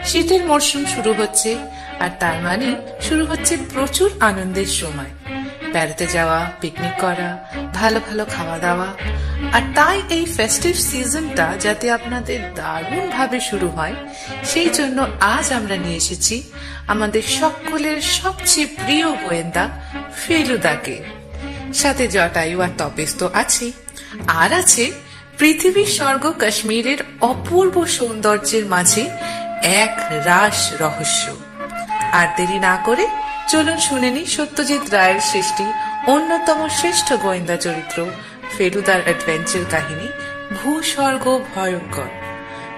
শীতের মরশুম শুরু হচ্ছে, আর তার মানে শুরু হচ্ছে প্রচুর আনন্দের সময়। বেড়াতে যাওয়া, পিকনিক করা, ভালো ভালো খাওয়া দাওয়া। আর তাই এই ফেস্টিভ সিজনটা যাতে আপনাদের দারুণ ভাবে শুরু হয়, সেই জন্য আজ আমরা নিয়ে এসেছি আমাদের সকলের সবচেয়ে প্রিয় গোয়েন্দা ফেলুদাকে। সাথে জটায়ু আর তপেস তো আছে, আর আছে পৃথিবীর স্বর্গ কাশ্মীরের অপূর্ব সৌন্দর্যের মাঝে এক রাস রহস্য। আর দেরি না করে চলুন শুনে নি সত্যজিৎ রায়ের সৃষ্টি অন্যতম শ্রেষ্ঠ গোয়েন্দা চরিত্র ফেলুদার অ্যাডভেঞ্চার কাহিনী ভূস্বর্গ ভয়ঙ্কর।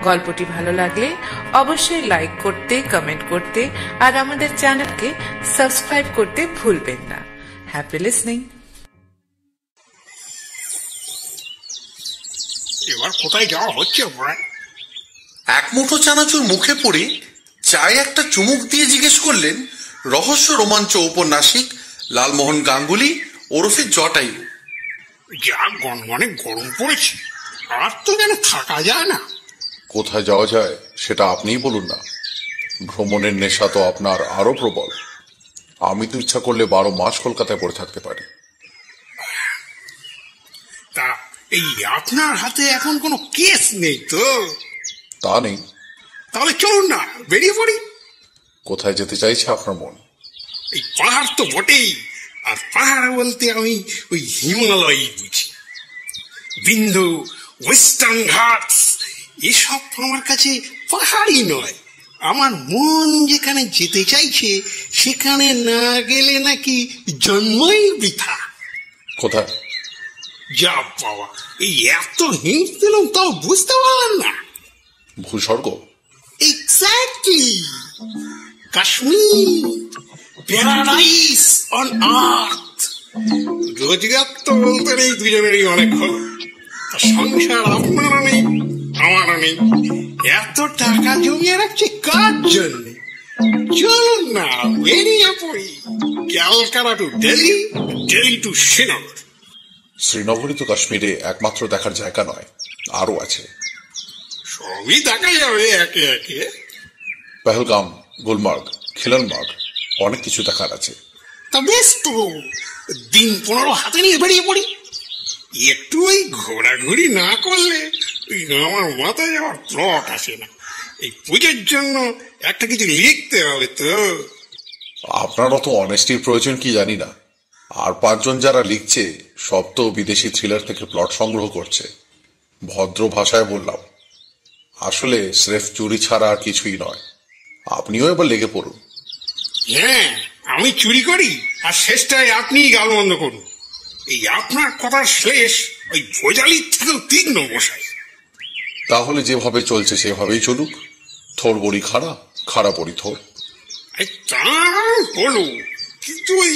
গল্পটি ভালো লাগলে অবশ্যই লাইক করতে, কমেন্ট করতে আর আমাদের চ্যানেলকে সাবস্ক্রাইব করতে ভুলবেন না। Happy listening. এবার কোথায় যাওয়া হচ্ছে? এক মুঠো চানাচুর মুখে পড়ে চায়ে একটা চুমুক দিয়ে জিজ্ঞেস করলেন রহস্য রোমাঞ্চ ঔপন্যাসিক লালমোহন গাঙ্গুলি ওরফে জটায়ু। যা গনগনে গরম পড়েছে, আর তো যেন থাকা যায় না। কোথায় যাওয়া যায় সেটা আপনিই বলুন না। ভ্রমণের নেশা তো আপনার আরো প্রবল। আমি তো ইচ্ছা করলে 12 মাস কলকাতায় পড়ে থাকতে পারি। তা এই আপনার হাতে এখন কোনো কেস নেই তো? তা নেই। তাহলে চলুন না, বেরিয়ে পড়ি। কোথায় যেতে চাইছে আপনার মন? এই পাহাড় তো বটেই, আর পাহাড় বলতে আমি ওই হিমালয় বুঝি। বিন্দু, ওয়েস্টার্ন ঘাটস এসব আমার কাছে পাহাড়ই নয়। আমার মন যেখানে যেতে চাইছে সেখানে না গেলে নাকি জন্মই বৃথা। কোথায়? যা বাবা, এই এত হিন্ট দিলাম তাও বুঝতে পারলাম না? ভূস্বর্গ? Exactly, Kashmir, paradise on earth. রোজগার তো বলতে নেই দুজনেরই অনেক হলো, সংসার আপনারও নেই আমারও নেই। এত টাকা জমিয়ে রাখছে কার জন্য? চলুন না, বেরিয়ে পড়ি। Calcutta to Delhi, Delhi to Srinagar. শ্রীনগরই তো কাশ্মীরে একমাত্র দেখার জায়গা নয়, আরো আছে। সবই দেখা যাবে একে একে। পেহেলগাম, গুলমার্গ, খিলনবাগ, অনেক কিছু দেখার আছে। তা বেশ তো, দিন 15 হাতে নিয়ে বেরিয়ে পড়ি। একটু ওই ঘোরাঘুরি না করলে আমার মাথায় যাওয়ার প্লট আসে না। এই পুজোর জন্য একটা কিছু লিখতে হবে তো। আপনারও তো অনেস্টির প্রয়োজন কি জানি না। আর 5 জন যারা লিখছে সব তো বিদেশি থ্রিলার থেকে প্লট সংগ্রহ করছে। ভদ্র ভাষায় বললাম, আসলে স্রেফ চুরি ছাড়া আর কিছুই নয়। আপনিও এবার লেগে পড়ুন। হ্যাঁ, আমি চুরি করি আর শেষটায় আপনিই গালমন্দ করুন। এই আপনার কথার শেষ ওই ভোজালির থেকেও তীক্ষ্ণ মশাই। তাহলে যেভাবে চলছে সেভাবেই চলুক। থোর বড়ি খাড়া, খাড়া বড়ি থোর। তা হলো, কিন্তু ওই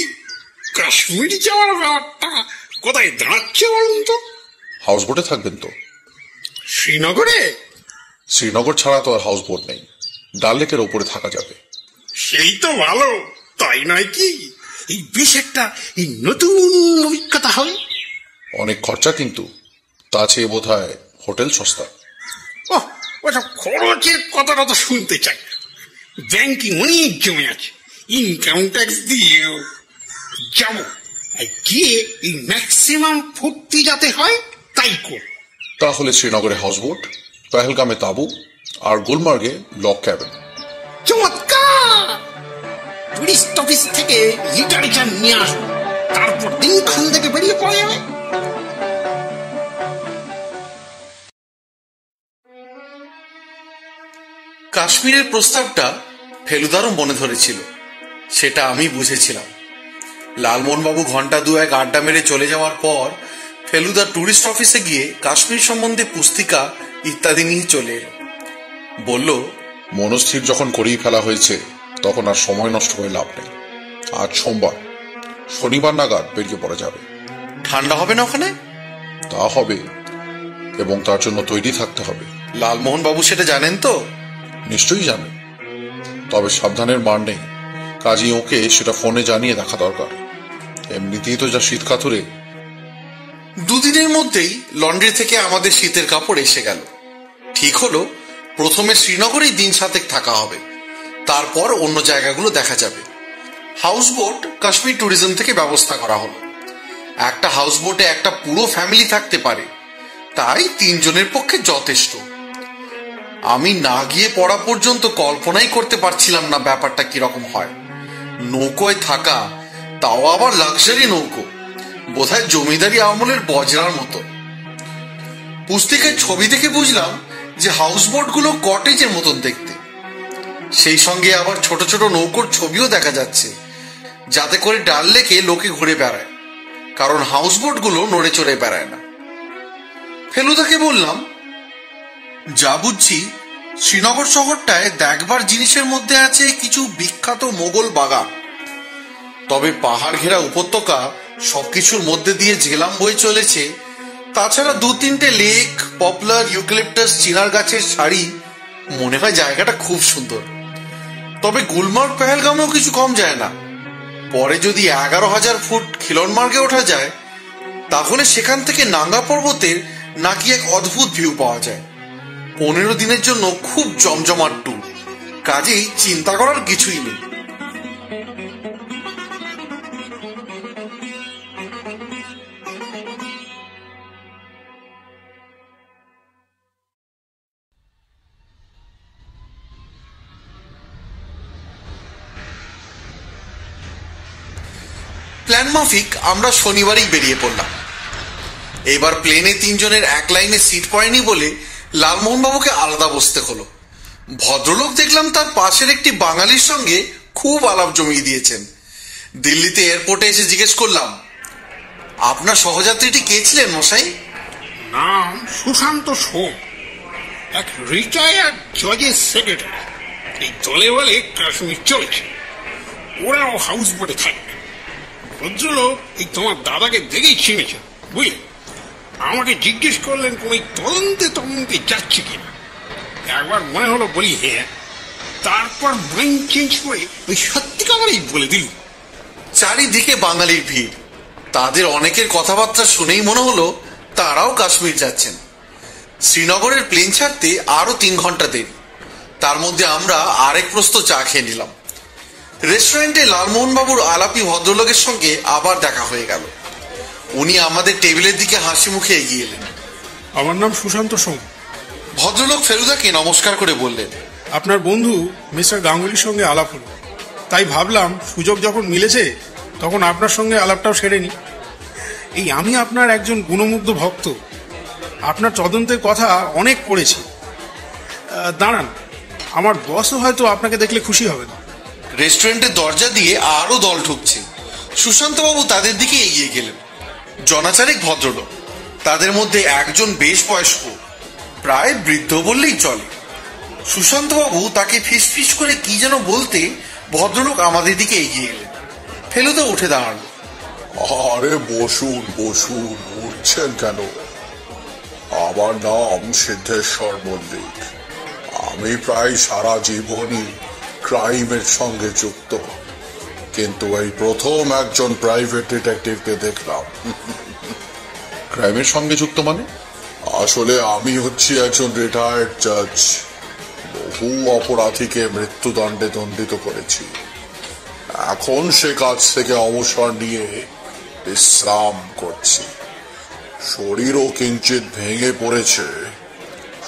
কাশ্মীর যাওয়ার ব্যাপারটা কোথায় দাঁড়াচ্ছে বলুন তো? হাউস বোটে থাকবেন তো? শ্রীনগরে? শ্রীনগর ছাড়া তো আর হাউস বোট নেই। ডাল লেকের ওপরে থাকা যাবে। সেই তো ভালো, তাই নয় কি? এই বেশ একটা এই নতুন অভিজ্ঞতা হবে। অনেক খরচা কিন্তু, তা চেয়ে বোধ হয় হোটেল সস্তা। ওসব খরচের কথাটা তো শুনতে চাই। ব্যাংকে অনেক জমে আছে, ইনকাম ট্যাক্স দিয়েও যাব। গিয়ে এই ম্যাক্সিমাম ফুর্তি যাতে হয় তাই কর। তাহলে শ্রীনগরে হাউস বোট, পেহেলগামে তাঁবু, আর গুলমার্গে লক ক্যাবিন। চমৎকার! টুরিস্ট অফিস থেকে লিটারেচার নিয়ে আসবো, তারপর দিনক্ষণ থেকে বেরিয়ে পড়া যাবে। কাশ্মীরের প্রস্তাবটা ফেলুদারও মনে ধরেছিল, সেটা আমি বুঝেছিলাম। লালমোহনবাবু ঘন্টা 2-1 আড্ডা মেরে চলে যাওয়ার পর ফেলুদা টুরিস্ট অফিসে গিয়ে কাশ্মীর সম্বন্ধে পুস্তিকা ইত্যাদি নিয়ে চলে এলো। বলল, মনস্থির যখন করেই ফেলা হয়েছে তখন আর সময় নষ্ট হয়ে লাভ নেই। আজ সোমবার, শনিবার নাগাদ বেরিয়ে পড়া যাবে। ঠান্ডা হবে না ওখানে? তা হবে, এবং তার জন্য তৈরি থাকতে হবে। লালমোহনবাবু সেটা জানেন তো? নিশ্চয়ই জানেন, তবে সাবধানের মার নেই। কাজেই ওকে সেটা ফোনে জানিয়ে দেখা দরকার। এমনিতেই তো যা শীত কাতুরে। 2 দিনের মধ্যেই লন্ড্রি থেকে আমাদের শীতের কাপড় এসে গেল। ঠিক হলো প্রথমে শ্রীনগরেই দিন 7 থাকা হবে, তারপর অন্য জায়গাগুলো দেখা যাবে। হাউসবোট কাশ্মীর ট্যুরিজম থেকে ব্যবস্থা করা হলো। একটা হাউসবোটে একটা পুরো ফ্যামিলি থাকতে পারে, তাই 3 জনের পক্ষে যথেষ্ট। আমি না গিয়ে পড়া পর্যন্ত কল্পনাই করতে পারছিলাম না ব্যাপারটা কিরকম হয়। নৌকোয় থাকা, তাও আবার লাক্সারি নৌকো, বোধহয় জমিদারি আমলের বজরার মতো। পুস্তিকায় ছবি দেখে বুঝলাম যে হাউসবোটগুলো কটেজের মতন দেখতে। সেই সঙ্গে আবার ছোট ছোট নৌকোর ছবিও দেখা যাচ্ছে, যাতে করে ডাল লেকে লোকে ঘুরে বেড়ায়, কারণ হাউসবোটগুলো নড়ে চড়ে বেড়ায় না। ফেলুদাকে বললাম, যা বুঝছি শ্রীনগর শহরটায় দেখবার জিনিসের মধ্যে আছে কিছু বিখ্যাত মোগল বাগান, তবে পাহাড় ঘেরা উপত্যকা সবকিছুর মধ্যে দিয়ে ঝেলাম বয়ে চলেছে। তাছাড়া 2-3টে লেক, পপুলার, ইউক্যালিপটাস, চিনার গাছের সারি। মনে হয় জায়গাটা খুব সুন্দর। তবে গুলমার্গ পেহেলগামেও কিছু কম যায় না। পরে যদি 11,000 ফুট খিলনমার্গে ওঠা যায়, তাহলে সেখান থেকে নাঙ্গা পর্বতের নাকি এক অদ্ভুত ভিউ পাওয়া যায়। 15 দিনের জন্য খুব জমজমাট ট্যুর, কাজেই চিন্তা করার কিছুই নেই। প্ল্যান মাফিক আমরা শনিবারই বেরিয়ে পড়লাম। এবার প্লেনে 3 জনের এক লাইনে সিট পড়েনি বলে লালমোহনবাবুকে আলাদা বসতে হলো। ভদ্রলোক দেখলাম তার পাশের একটি বাঙালির সঙ্গে খুব আলাপ জমিয়ে দিয়েছেন। দিল্লিতে এয়ারপোর্টে এসে জিজ্ঞেস করলাম, আপনার সহযাত্রীটি কে ছিলেন মশাই? নাম সুশান্ত সোম, এক রিটায়ার্ড জজের সেক্রেটারি। এই দলে বলে কাশ্মীর চলছে, ওরাও হাউস বোটে থাকে। ভদ্রলোক এই তোমার দাদাকে দেখেই চিনেছে, বুঝলে। আমাকে জিজ্ঞেস করলেন কোন তদন্তে যাচ্ছে কিনা। একবার মনে হলো বলি হ্যাঁ, তারপর মাইন্ড চেঞ্জ করে ওই সত্যিকারেই বলে দিল। চারিদিকে বাঙালির ভিড়। তাদের অনেকের কথাবার্তা শুনেই মনে হলো তারাও কাশ্মীর যাচ্ছেন। শ্রীনগরের প্লেন ছাড়তে আরো 3 ঘন্টা দেরি। তার মধ্যে আমরা আরেক প্রস্ত চা খেয়ে নিলাম। রেস্টুরেন্টে লালমোহনবাবুর আলাপি ভদ্রলোকের সঙ্গে আবার দেখা হয়ে গেল। উনি আমাদের টেবিলের দিকে হাসি মুখে এগিয়ে এলেন। আমার নাম সুশান্ত সোম। ভদ্রলোক ফেলুদাকে নমস্কার করে বললেন, আপনার বন্ধু মিস্টার গাঙ্গুলির সঙ্গে আলাপ হলো, তাই ভাবলাম সুযোগ যখন মিলেছে তখন আপনার সঙ্গে আলাপটাও সেরে নি। এই আমি আপনার একজন গুণমুগ্ধ ভক্ত। আপনার তদন্তের কথা অনেক পড়েছি। দাঁড়ান, আমার বসও হয়তো আপনাকে দেখলে খুশি হবেন। রেস্টুরেন্টের দরজা দিয়ে আরো দল ঢুকছে। সুশান্তবাবু তাদের দিকে এগিয়ে গেলেন। জনাচারেক ভদ্রলোক, তাদের মধ্যে একজন বেশ বয়স্ক, প্রায় বৃদ্ধ বললেই চলে। সুশান্তবাবু তাকে ফিসফিস করে কি যেন বলতে ভদ্রলোক আমাদের দিকে এগিয়ে এলেন। ফেলুদা উঠে দাঁড়ালো। আরে বসুন বসুন, উঠছেন কেন? আমার নাম সিদ্ধেশ্বর মল্লিক। আমি প্রায় সারা জীবনই ক্রাইমের সঙ্গে যুক্ত, কিন্তু এই প্রথম একজন প্রাইভেট ডিটেকটিভকে দেখলাম। ক্রাইমের সঙ্গে যুক্ত মানে? আসলে আমি হচ্ছি একজন রিটায়ার্ড জাজ। বহু অপরাধীকে মৃত্যুদণ্ডে দণ্ডিত করেছি। এখন সে কাজ থেকে অবসর নিয়ে বিশ্রাম করছি। শরীরও কিঞ্চিত ভেঙে পড়েছে,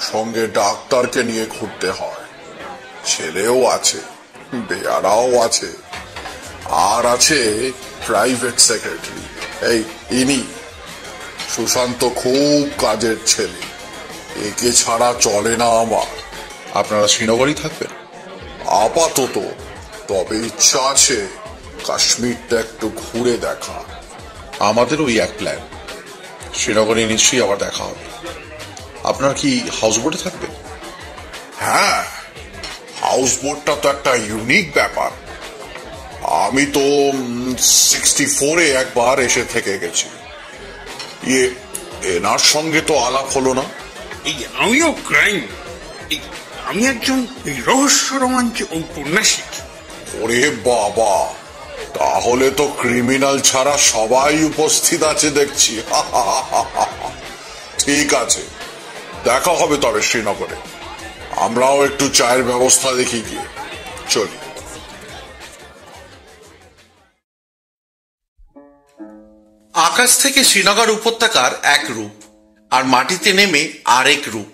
সঙ্গে ডাক্তারকে নিয়ে ঘুরতে হয়। ছেলেও আছে, বেয়ারাও আছে, আর আছে প্রাইভেট সেক্রেটারি, এই ইনি সুশান্ত। খুব কাজের ছেলে, একে ছাড়া চলে না আমার। আপনারা শ্রীনগরই থাকবেন? আপাতত, তবে ইচ্ছা আছে কাশ্মীরটা একটু ঘুরে দেখা। আমাদের ওই এক প্ল্যান। শ্রীনগরে নিশ্চয়ই আবার দেখা হবে। আপনার কি হাউসবোটে থাকবেন? হ্যাঁ, হাউসবোটটা তো একটা ইউনিক ব্যাপার। আমি তো 64-এ একবার এসে থেকে গেছি। এনার সঙ্গে তো আলাপ হলো না। এই আমিও ক্রাইম, আমি একজন রহস্য রোমাঞ্চ ঔপন্যাসিক। ওরে বাবা, তাহলে তো ক্রিমিনাল ছাড়া সবাই উপস্থিত আছে দেখছি। ঠিক আছে, দেখা হবে তবে শ্রীনগরে। আমরাও একটু চায়ের ব্যবস্থা দেখি গিয়ে চলি। আকাশ থেকে শ্রীনগর উপত্যকার এক রূপ আর মাটিতে নেমে আরেক রূপ,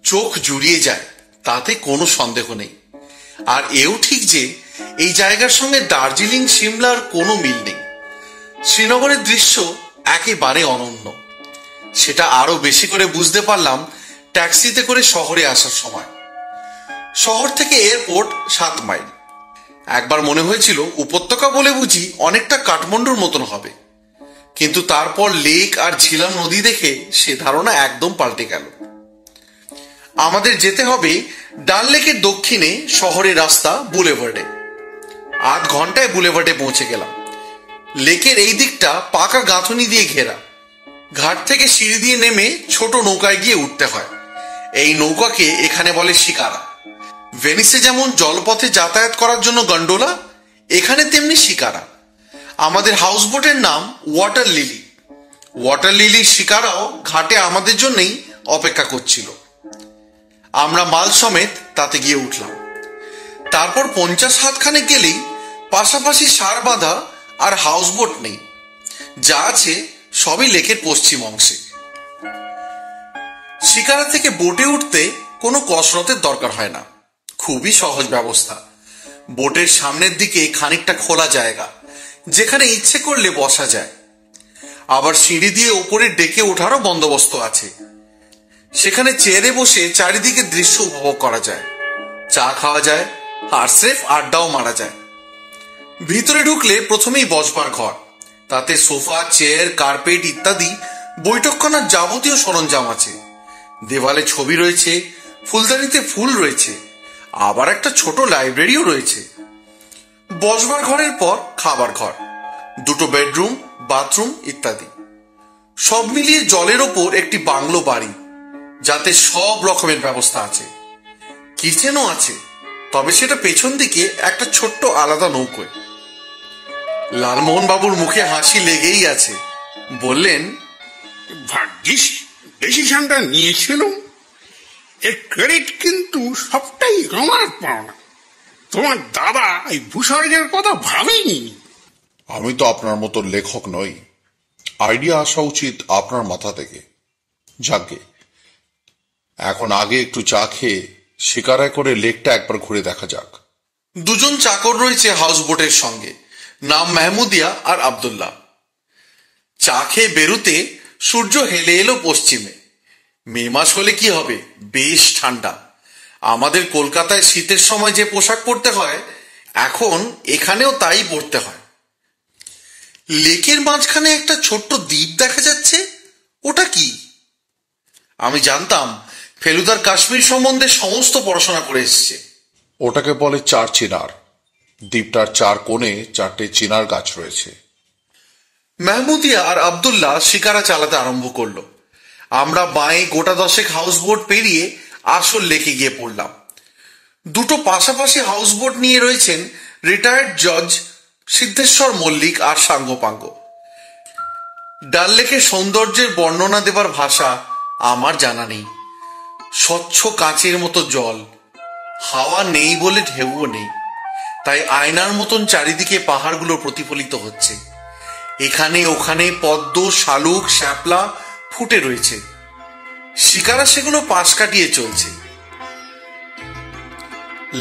চোখ জুড়িয়ে যায়, তাতে কোনো সন্দেহ নেই। আর এও ঠিক যে এই জায়গার সঙ্গে দার্জিলিং সিমলার কোনো মিল নেই। শ্রীনগরের দৃশ্য একেবারে অনন্য। সেটা আরো বেশি করে বুঝতে পারলাম ট্যাক্সিতে করে শহরে আসার সময়। শহর থেকে এয়ারপোর্ট 7 মাইল। একবার মনে হয়েছিল উপত্যকা বলে বুঝি অনেকটা কাঠমান্ডুর মতন হবে, কিন্তু তারপর লেক আর ঝিলাম নদী দেখে সে ধারণা একদম পাল্টে গেল। আমাদের যেতে হবে ডাল লেকের দক্ষিণে শহরের রাস্তা বুলেভার্ডে। আধ ঘন্টায় বুলেভার্ডে পৌঁছে গেলাম। লেকের এই দিকটা পাকা গাঁথনি দিয়ে ঘেরা। ঘাট থেকে সিঁড়ি দিয়ে নেমে ছোট নৌকায় গিয়ে উঠতে হয়। এই নৌকাকে এখানে বলে শিকারা। ভেনিসে যেমন জলপথে যাতায়াত করার জন্য গন্ডোলা, এখানে তেমনি শিকারা। আমাদের হাউসবোটের নাম ওয়াটার লিলি। ওয়াটার লিলির শিকারাও ঘাটে আমাদের জন্যই অপেক্ষা করছিল। আমরা মাল সমেত তাতে গিয়ে উঠলাম। তারপর 50 হাতখানে গেলেই পাশাপাশি সার বাঁধা আর হাউসবোট নেই, যা আছে সবই লেকের পশ্চিম অংশে। শিকারা থেকে বোটে উঠতে কোনো কসরতের দরকার হয় না, খুবই সহজ ব্যবস্থা। বোটের সামনের দিকে খানিকটা খোলা জায়গা, যেখানে ইচ্ছে করলে বসা যায়। আবার সিঁড়ি দিয়ে ওপরে ডেকে ওঠারও বন্দোবস্ত আছে। সেখানে চেয়ারে বসে চারিদিকে দৃশ্য উপভোগ করা যায়, চা খাওয়া যায় আর স্রেফ আড্ডাও মারা যায়। ভিতরে ঢুকলে প্রথমেই বসবার ঘর, তাতে সোফা, চেয়ার, কার্পেট ইত্যাদি বৈঠকখানার যাবতীয় সরঞ্জাম আছে। দেওয়ালে ছবি রয়েছে, ফুলদানিতে ফুল রয়েছে, আবার একটা ছোট লাইব্রেরিও রয়েছে। বসবার ঘরের পর খাবার ঘর, 2টো বেডরুম, বাথরুম ইত্যাদি। সব মিলিয়ে জলের ওপর একটি বাংলো বাড়ি, যাতে সব রকমের ব্যবস্থা আছে। কিচেনও আছে, তবে সেটা পেছন দিকে একটা ছোট্ট আলাদা নৌকোয়। লালমোহন বাবুর মুখে হাসি লেগেই আছে। বললেন, ভাগ্যিস ডিসিশনটা নিয়েছিলাম। এর ক্রেডিট কিন্তু সবটাই আমার পাওনা। তোমার দাদা এই ভূস্বর্গের কথা ভাবেনি। আমি তো আপনার মতো লেখক নই, আইডিয়া আসা উচিত আপনার মাথা থেকে। যাকে এখন আগে একটু চা খেয়ে শিকারায় করে লেকটা একবার ঘুরে দেখা যাক। 2জন চাকর রয়েছে হাউস বোটের সঙ্গে, নাম মেহমুদিয়া আর আব্দুল্লাহ। চা খেয়ে বেরুতে সূর্য হেলে এলো পশ্চিমে। মে মাস হলে কি হবে, বেশ ঠান্ডা। আমাদের কলকাতায় শীতের সময় যে পোশাক পরতে হয়, এখন এখানেও তাই পরতে হয়। লেকের মাঝখানে একটা ছোট্ট দ্বীপ দেখা যাচ্ছে, ওটা কি? আমি জানতাম ফেলুদার কাশ্মীর সম্বন্ধে সমস্ত পড়াশোনা করে এসছে। ওটাকে বলে 4 চিনার। দ্বীপটার 4 কোণে 4টে চিনার গাছ রয়েছে। মেহমুদিয়া আর আব্দুল্লাহ শিকারা চালাতে আরম্ভ করলো। আমরা বাঁয়ে গোটা 10 হাউসবোট পেরিয়ে আসল লেকে গিয়ে পড়লাম। 2টো পাশাপাশি হাউসবোট নিয়ে রয়েছেন রিটায়ার্ড জজ সিদ্ধেশ্বর মল্লিক আর সাঙ্গপাঙ্গ। ডাল লেকের সৌন্দর্যের বর্ণনা দেবার ভাষা আমার জানা নেই। স্বচ্ছ কাঁচের মতো জল, হাওয়া নেই বলে ঢেউও নেই, তাই আয়নার মতন চারিদিকে পাহাড়গুলো প্রতিফলিত হচ্ছে। এখানে ওখানে পদ্ম, শালুক, শ্যাপলা ফুটে রয়েছে। শিকারা সেগুলো পাশ কাটিয়ে চলছে।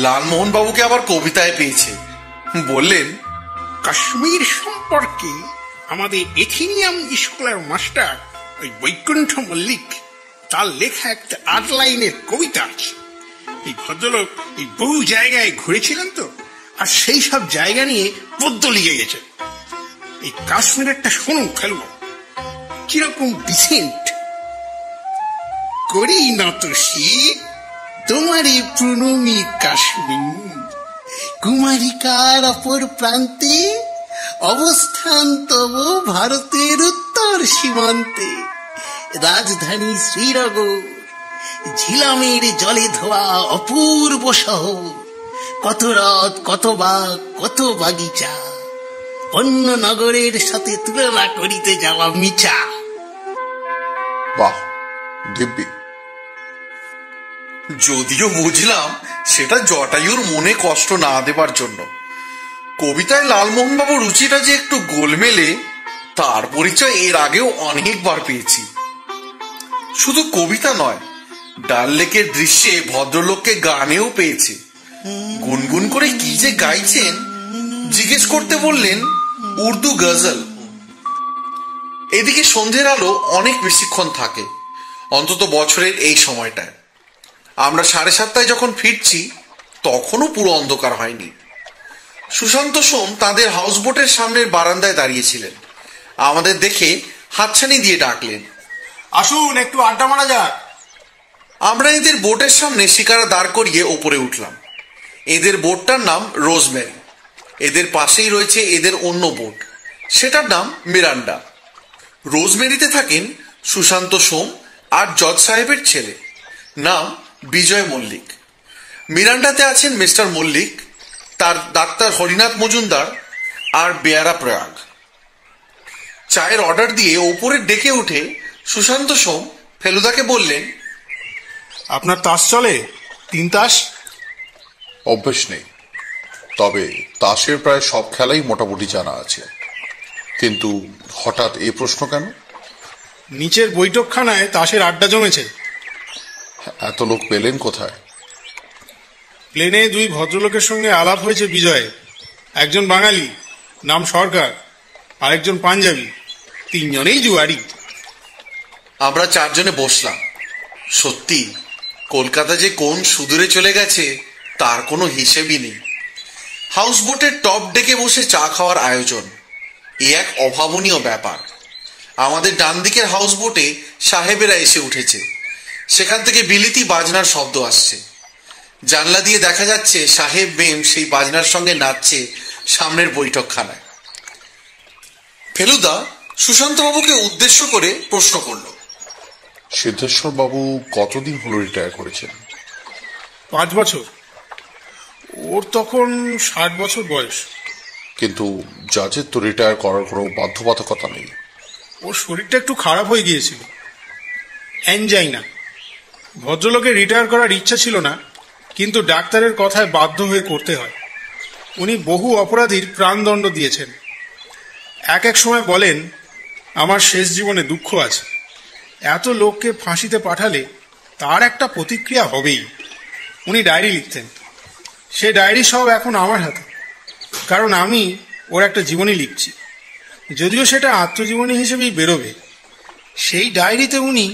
লালমোহন বাবুকে আবার কবিতায় পেয়েছে। বললেন, কাশ্মীর সম্পর্কে আমাদের এথিনিয়াম স্কুলের মাস্টার ওই বৈকুণ্ঠ মল্লিক, তার লেখা একটা 8 লাইনের কবিতা আছে। এই ভদ্রলোক এই বহু জায়গায় ঘুরেছিলেন তো, আর সেই সব জায়গা নিয়ে পদ্য লিখে গেছে। এই কাশ্মীরেরটা শুনুন ফেলবো, কিরকম ডিসেন্ট। করি নত শীত তোমারই প্রণমী কাশ্মীর, কুমারিকার অপর প্রান্তে অবস্থান তব ভারতের উত্তর সীমান্তে। রাজধানী শ্রীনগর, ঝিলামের জলে ধোয়া অপূর্ব শহর, কত হ্রদ, কত বাগ, কত বাগিচা, অন্য নগরের সাথে তুলনা করিতে যাওয়া মিছা। বাহ, দিব্যি। যদিও বুঝলাম সেটা জটায়ুর মনে কষ্ট না দেবার জন্য। কবিতায় লালমোহনবাবু রুচিটা যে একটু গোলমেলে তার পরিচয় এর আগেও অনেকবার পেয়েছি। শুধু কবিতা নয়, ডাল লেকের দৃশ্যে ভদ্রলোককে গানেও পেয়েছে। গুনগুন করে কি যে গাইছেন জিজ্ঞেস করতে বললেন উর্দু গজল। এদিকে সন্ধ্যের আলো অনেক বেশিক্ষণ থাকে, অন্তত বছরের এই সময়টায়। আমরা 7:30 যখন ফিরছি তখনও পুরো অন্ধকার হয়নি। সুশান্ত সোম তাদের হাউসবোটের সামনের বারান্দায় দাঁড়িয়েছিলেন। আমাদের দেখে হাতছানি দিয়ে ডাকলেন, আসুন একটু আড্ডা মারা যাক। আমরা এদের বোটের সামনে শিকারা দাঁড় করিয়ে ওপরে উঠলাম। এদের বোটটার নাম রোজমেরি। এদের পাশেই রয়েছে এদের অন্য বোট, সেটার নাম মিরান্ডা। রোজমেরিতে থাকেন সুশান্ত সোম আর জজ সাহেবের ছেলে, নাম বিজয় মল্লিক। মিরান্ডাতে আছেন মিস্টার মল্লিক, তার ডাক্তার হরিনাথ মজুমদার আর বেয়ারা প্রয়াগ। চায়ের অর্ডার দিয়ে ওপরে ডেকে উঠে সুশান্ত সোম ফেলুদাকে বললেন, আপনার তাস চলে? 3 তাস? অভ্যেস নেই, তবে তাসের প্রায় সব খেলাই মোটামুটি জানা আছে। কিন্তু হঠাৎ এই প্রশ্ন কেন? নিচের বৈঠকখানায় তাসের আড্ডা জমেছে। এত লোক পেলেন কোথায়? প্লেনে 2 ভদ্রলোকের সঙ্গে আলাপ হয়েছে বিজয়। একজন বাঙালি, নাম সরকার, আরেকজন পাঞ্জাবি। 3 জনেই জুয়ারি। আমরা 4 জনে বসলাম। সত্যি কলকাতা যে কোন সুদূরে চলে গেছে তার কোনো হিসেবই নেই। হাউসবোটের টপ ডেকে বসে চা খাওয়ার আয়োজন, এ এক অভাবনীয় ব্যাপার। আমাদের ডান দিকের হাউসবোটে সাহেবেরা এসে উঠেছে। সেখান থেকে বিলিতি বাজনার শব্দ আসছে। জানলা দিয়ে দেখা যাচ্ছে সাহেব বেম সেই বাজনার সঙ্গে নাচছে সামনের বৈঠকখানায়। ফেলুদা সুশান্তবাবুকে উদ্দেশ্য করে প্রশ্ন করল, সিদ্ধেশ্বর বাবু কতদিন হলো রিটায়ার করেছেন? 5 বছর। ওর তখন 60 বছর বয়স। কিন্তু জাজের তো রিটায়ার করার কোনো বাধ্যবাধকতা নেই। ওর শরীরটা একটু খারাপ হয়ে গিয়েছিল, অ্যানজাইনা। ভদ্রলোকের রিটায়ার করার ইচ্ছা ছিল না, কিন্তু ডাক্তারের কথায় বাধ্য হয়ে করতে হয়। উনি বহু অপরাধীর প্রাণদণ্ড দিয়েছেন। এক সময় বলেন, আমার শেষ জীবনে দুঃখ আছে। এত লোককে ফাঁসিতে পাঠালে তার একটা প্রতিক্রিয়া হবেই। উনি ডায়েরি লিখতেন। সে ডায়েরি সব এখন আমার হাতে, কারণ আমি ওর একটা জীবনী লিখছি। যদিও সেটা আত্মজীবনী হিসেবেই বেরোবে। সেই ডায়েরিতে উনি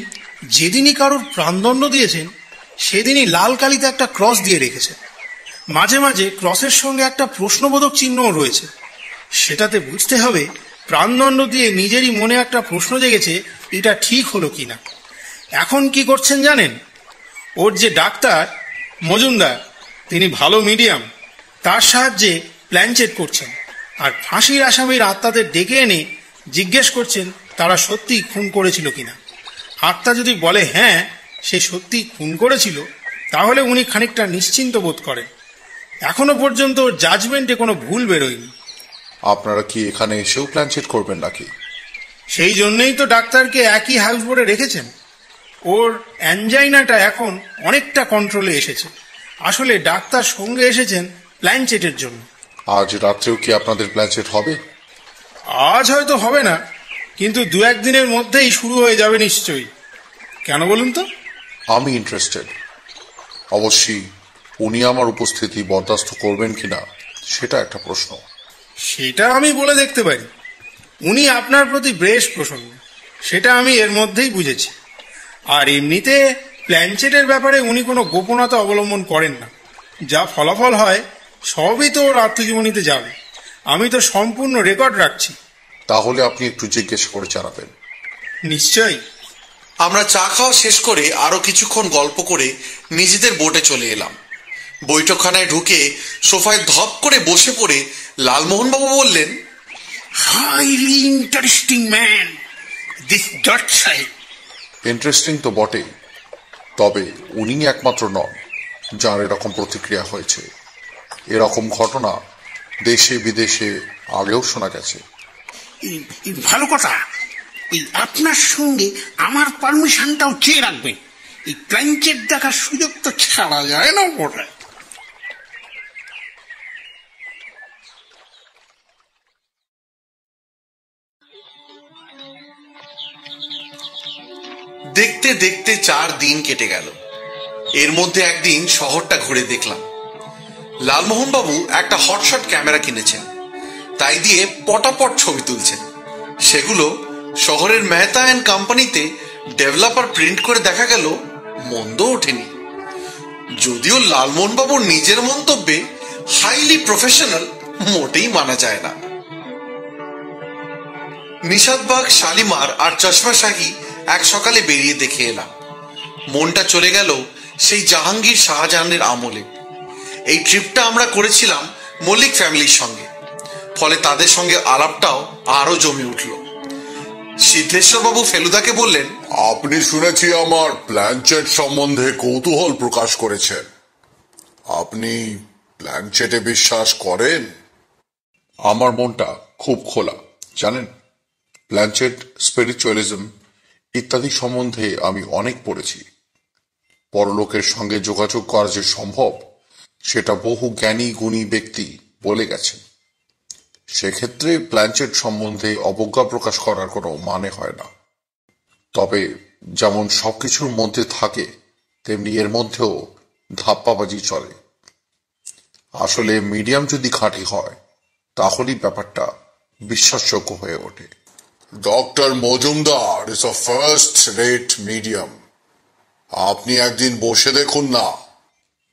যেদিনই কারোর প্রাণদণ্ড দিয়েছেন সেদিনই লাল কালিতে একটা ক্রস দিয়ে রেখেছেন। মাঝে মাঝে ক্রসের সঙ্গে একটা প্রশ্নবোধক চিহ্নও রয়েছে। সেটাতে বুঝতে হবে প্রাণদণ্ড দিয়ে নিজেরই মনে একটা প্রশ্ন জেগেছে, এটা ঠিক হলো কিনা। এখন কি করছেন জানেন? ওর যে ডাক্তার মজুমদার, তিনি ভালো মিডিয়াম, তার সাহায্যে প্ল্যানচেট করছেন। আর ফাঁসির আসামির আত্মাদের ডেকে এনে জিজ্ঞেস করছেন তারা সত্যি খুন করেছিল কিনা। আত্মা যদি বলে হ্যাঁ, সে সত্যি খুন করেছিল, তাহলে উনি খানিকটা নিশ্চিন্ত বোধ করেন। এখনো পর্যন্ত জাজমেন্টে কোনো ভুল বেরোয়নি। আপনারা কি এখানে এসেও প্ল্যানচেট করবেন নাকি? সেই জন্যই তো ডাক্তারকে একই হাউসবোটে রেখেছেন। ওর অ্যানজাইনাটা এখন অনেকটা কন্ট্রোলে এসেছে। আসলে ডাক্তার সঙ্গে এসেছেন প্ল্যানচেটের জন্য। আজ রাত্রেও কি আপনাদের প্ল্যানচেট হবে? আজ হয়তো হবে না, কিন্তু 2-1 দিনের মধ্যেই শুরু হয়ে যাবে নিশ্চয়ই। কেন বলুন তো? আমি ইন্টারেস্টেড। অবশ্যই উনি আমার উপস্থিতি বরদাস্ত করবেন কিনা সেটা একটা প্রশ্ন। সেটা আমি বলে দেখতে পারি। উনি আপনার প্রতি বেশ প্রসন্ন, সেটা আমি এর মধ্যেই বুঝেছি। আর এমনিতে প্ল্যানচেটের ব্যাপারে উনি কোনো গোপনতা অবলম্বন করেন না। যা ফলাফল হয় সবই তো ওর আত্মজীবনীতে যাবে। আমি তো সম্পূর্ণ রেকর্ড রাখছি। তাহলে আপনি একটু জিজ্ঞেস করে জানাবেন। নিশ্চয়ই। আমরা চা খাওয়া শেষ করে আরো কিছুক্ষণ গল্প করে নিজেদের বোটে চলে এলাম। বৈঠকখানায় ঢুকে সোফায় ধপ করে বসে পড়ে লালমোহনবাবু বললেন, হাইলি ইন্টারেস্টিং ম্যান দিস জজ সাহেব। ইন্টারেস্টিং তো বটেই, তবে উনি একমাত্র নন যার এরকম প্রতিক্রিয়া হয়েছে। এরকম ঘটনা দেশে বিদেশে আগেও শোনা গেছে। ভালো কথা। আপনার সঙ্গে আমার পারমিশনটাও চেয়ে রাখবেন। এই প্ল্যানচেট দেখার সুযোগ তো ছাড়া যায় না বটে। দেখতে দেখতে 4 দিন কেটে গেল। এর মধ্যে একদিন শহরটা ঘুরে দেখলাম লালমোহন বাবু একটা হটশট ক্যামেরা কিনেছেন, তাই দিয়ে পটাপট ছবি তুলছেন। সেগুলো শহরের মেহতা অ্যান্ড কোম্পানিতে ডেভেলপার প্রিন্ট করে দেখা গেল মন্দ ওঠেনি। যদিও লালমোহন বাবুর নিজের মন্তব্যে হাইলি প্রফেশনাল মোটেই মানা যায় না। নিশাতবাগ, শালিমার আর চশমা শাহী এক সকালে বেরিয়ে দেখে এলাম। মনটা চলে গেল সেই জাহাঙ্গীর শাহজাহানের আমলে। এই ট্রিপটা আমরা করেছিলাম মল্লিক ফ্যামিলির সঙ্গে, ফলে তাদের সঙ্গে আলাপটাও আরো জমে উঠল। সিদ্ধেশ্বর বাবু ফেলুদাকে বললেন, আপনি শুনেছি আমার প্ল্যানচেট সম্বন্ধে কৌতূহল প্রকাশ করেছেন। আপনি প্ল্যানচেটে বিশ্বাস করেন? আমার মনটা খুব খোলা, জানেন। প্ল্যানচেট, স্পিরিচুয়ালিজম ইত্যাদি সম্বন্ধে আমি অনেক পড়েছি। পরলোকের সঙ্গে যোগাযোগ করা যে সম্ভব সেটা বহু জ্ঞানী গুণী ব্যক্তি বলে গেছেন। সেক্ষেত্রে প্ল্যানচেট সম্বন্ধে অবজ্ঞা প্রকাশ করার কোনো মানে হয় না। তবে যেমন সবকিছুর মধ্যে থাকে তেমনি এর মধ্যেও ধাপ্পাবাজি চলে। আসলে মিডিয়াম যদি খাঁটি হয় তাহলেই ব্যাপারটা বিশ্বাসযোগ্য হয়ে ওঠে। Doctor Majumdar is a first rate medium. আপনি একদিন বসে দেখুন না।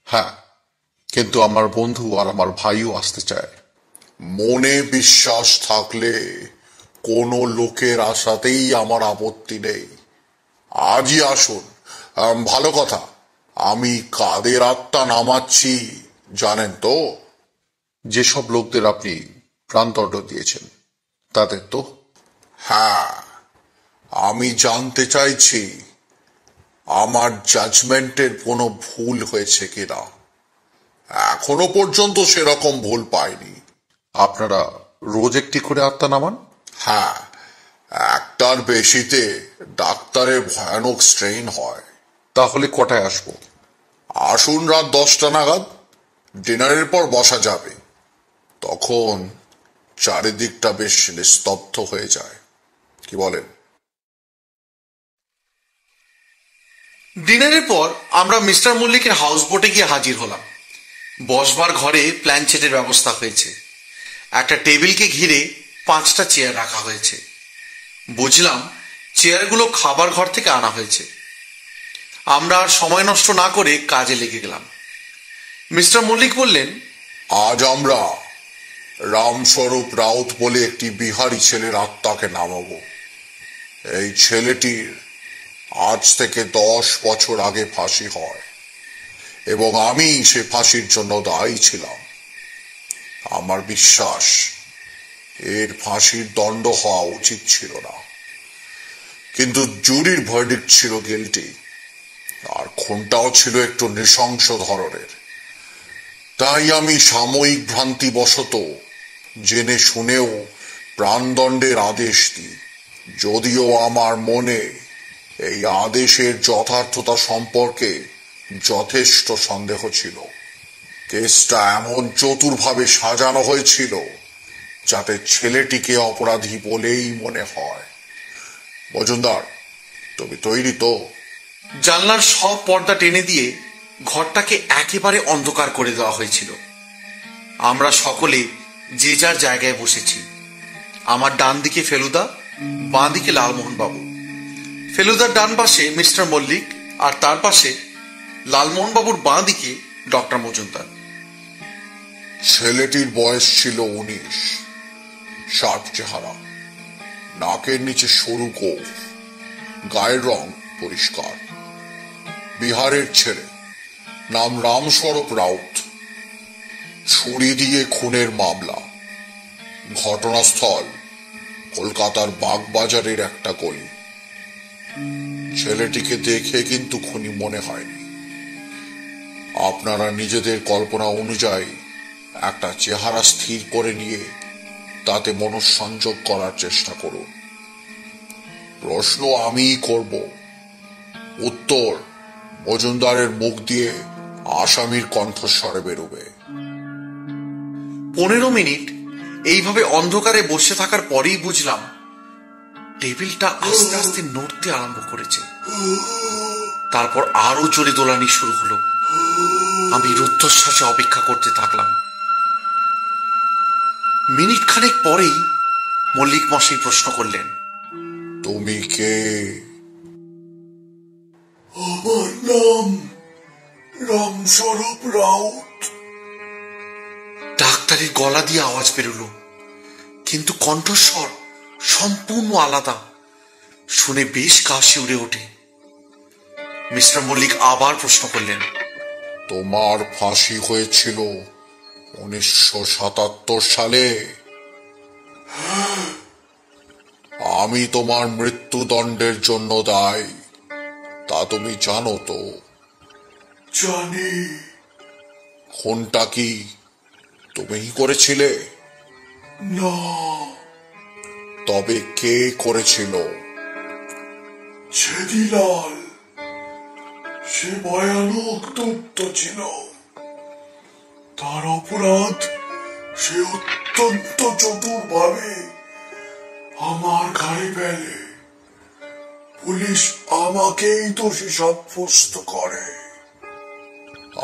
হ্যাঁ, কিন্তু আমার বন্ধু আর আমার ভাইও আসতে চায়। মনে বিশ্বাস থাকলে কোনো লোকের আশাতেই আমার আপত্তি নেই। আজই আসুন। ভালো কথা, আমি কাদের আত্মা নামাচ্ছি জানেন তো? যেসব লোকদের আপনি প্রাণদণ্ড দিয়েছেন তাদের তো? হ্যাঁ, আমি জানতে চাইছি আমার জাজমেন্টের কোনো ভুল হয়েছে কিনা। এখনো পর্যন্ত সেরকম ভুল পাইনি। আপনারা রোজ একটি করে আত্মা নামান? হ্যাঁ, একটার বেশিতে ডাক্তারের ভয়ানক স্ট্রেইন হয়। তাহলে কটায় আসবো? আসুন রাত 10টা নাগাদ। ডিনারের পর বসা যাবে। তখন চারিদিকটা বেশ নিস্তব্ধ হয়ে যায়। কি বলেন? ডিনারের পর আমরা মিস্টার মল্লিকের হাউস বোটে গিয়ে হাজির হলাম। বসবার ঘরে প্ল্যানচেটের ব্যবস্থা হয়েছে। একটা টেবিলকে ঘিরে 5টা চেয়ার রাখা হয়েছে। বুঝলাম চেয়ারগুলো খাবার ঘর থেকে আনা হয়েছে। আমরা আর সময় নষ্ট না করে কাজে লেগে গেলাম। মিস্টার মল্লিক বললেন, আজ আমরা রামস্বরূপ রাউত বলে একটি বিহারি ছেলের আত্মাকে নামাবো। এই ছেলেটির আজ থেকে 10 বছর আগে ফাঁসি হয় এবং আমি সে ফাঁসির জন্য দায়ী ছিলাম। আমার বিশ্বাস এর ফাঁসির দণ্ড হওয়া উচিত ছিল না, কিন্তু জুরির ভার্ডিক্ট ছিল গিল্টি, আর খুনটাও ছিল একটু নৃশংস ধরনের। তাই আমি সাময়িক ভ্রান্তিবশত জেনে শুনেও প্রাণদণ্ডের আদেশ দিই, যদিও আমার মনে এই আদেশের যথার্থতা সম্পর্কে যথেষ্ট সন্দেহ ছিল। কেসটা এমন চতুরভাবে সাজানো হয়েছিল যাতে ছেলেটিকে অপরাধী বলেই মনে হয়। মজুমদার, তুমি তৈরি তো? জানলার সব পর্দা টেনে দিয়ে ঘরটাকে একেবারে অন্ধকার করে দেওয়া হয়েছিল। আমরা সকলে যে যার জায়গায় বসেছি। আমার ডান দিকে ফেলুদা, বাঁ দিকে লালমোহন বাবু। ফেলুদার ডান পাশে মিস্টার মল্লিক আর তার পাশে লালমোহন বাবুর বাঁ দিকে ডক্টর মজুমদার। ছেলেটির বয়স ছিল 19। শার্প চেহারা, নাকের নিচে সরু গোঁফ, গায়ের রং পরিষ্কার। বিহারের ছেলে, নাম রামস্বরূপ রাউত। ছুরি দিয়ে খুনের মামলা। ঘটনাস্থল কলকাতার বাগবাজারের একটা গলি। ছেলেটিকে দেখে কিন্তু খুনি মনে হয়নি। আপনারা নিজেদের কল্পনা অনুযায়ী একটা চেহারা স্থির করে নিয়ে তাতে মনঃসংযোগ করার চেষ্টা করুন। প্রশ্ন আমিই করব, উত্তর মজুমদারের মুখ দিয়ে আসামির কণ্ঠস্বরে বেরোবে। 15 মিনিট এইভাবে অন্ধকারে বসে থাকার পরেই বুঝলাম টেবিলটা আস্তে আস্তে নড়তে আরম্ভ করেছে। তারপর আরো জোরে দোলানি শুরু হলো। আমি রুদ্ধশ্বাসে অপেক্ষা করতে থাকলাম। মিনিট খানেক পরেই মল্লিক মশাই প্রশ্ন করলেন, তুমি কে? আমার নাম রামস্বরূপ রাউত। ডাক্তারের গলা দিয়ে আওয়াজ বেরোলো, কিন্তু কণ্ঠস্বর সম্পূর্ণ আলাদা। শুনে বেশ গা শিউরে ওঠে। মিস্টার মল্লিক আবার প্রশ্ন করলেন, তোমার ফাঁসি হয়েছিল 1977 সালে। আমি তোমার মৃত্যুদণ্ডের জন্য দায়ী, তা তুমি জানো তো? জানি। খুনটা কি তুমিই করেছিলে? না। তবে কে করেছিল? ছেদিলাল। সে ভয়ানক দৈত্য ছিল। তার অপরাধ, সে অত্যন্ত চতুরভাবে আমার ঘাড়ে ফেলে। পুলিশ আমাকেই দোষী সাব্যস্ত করে।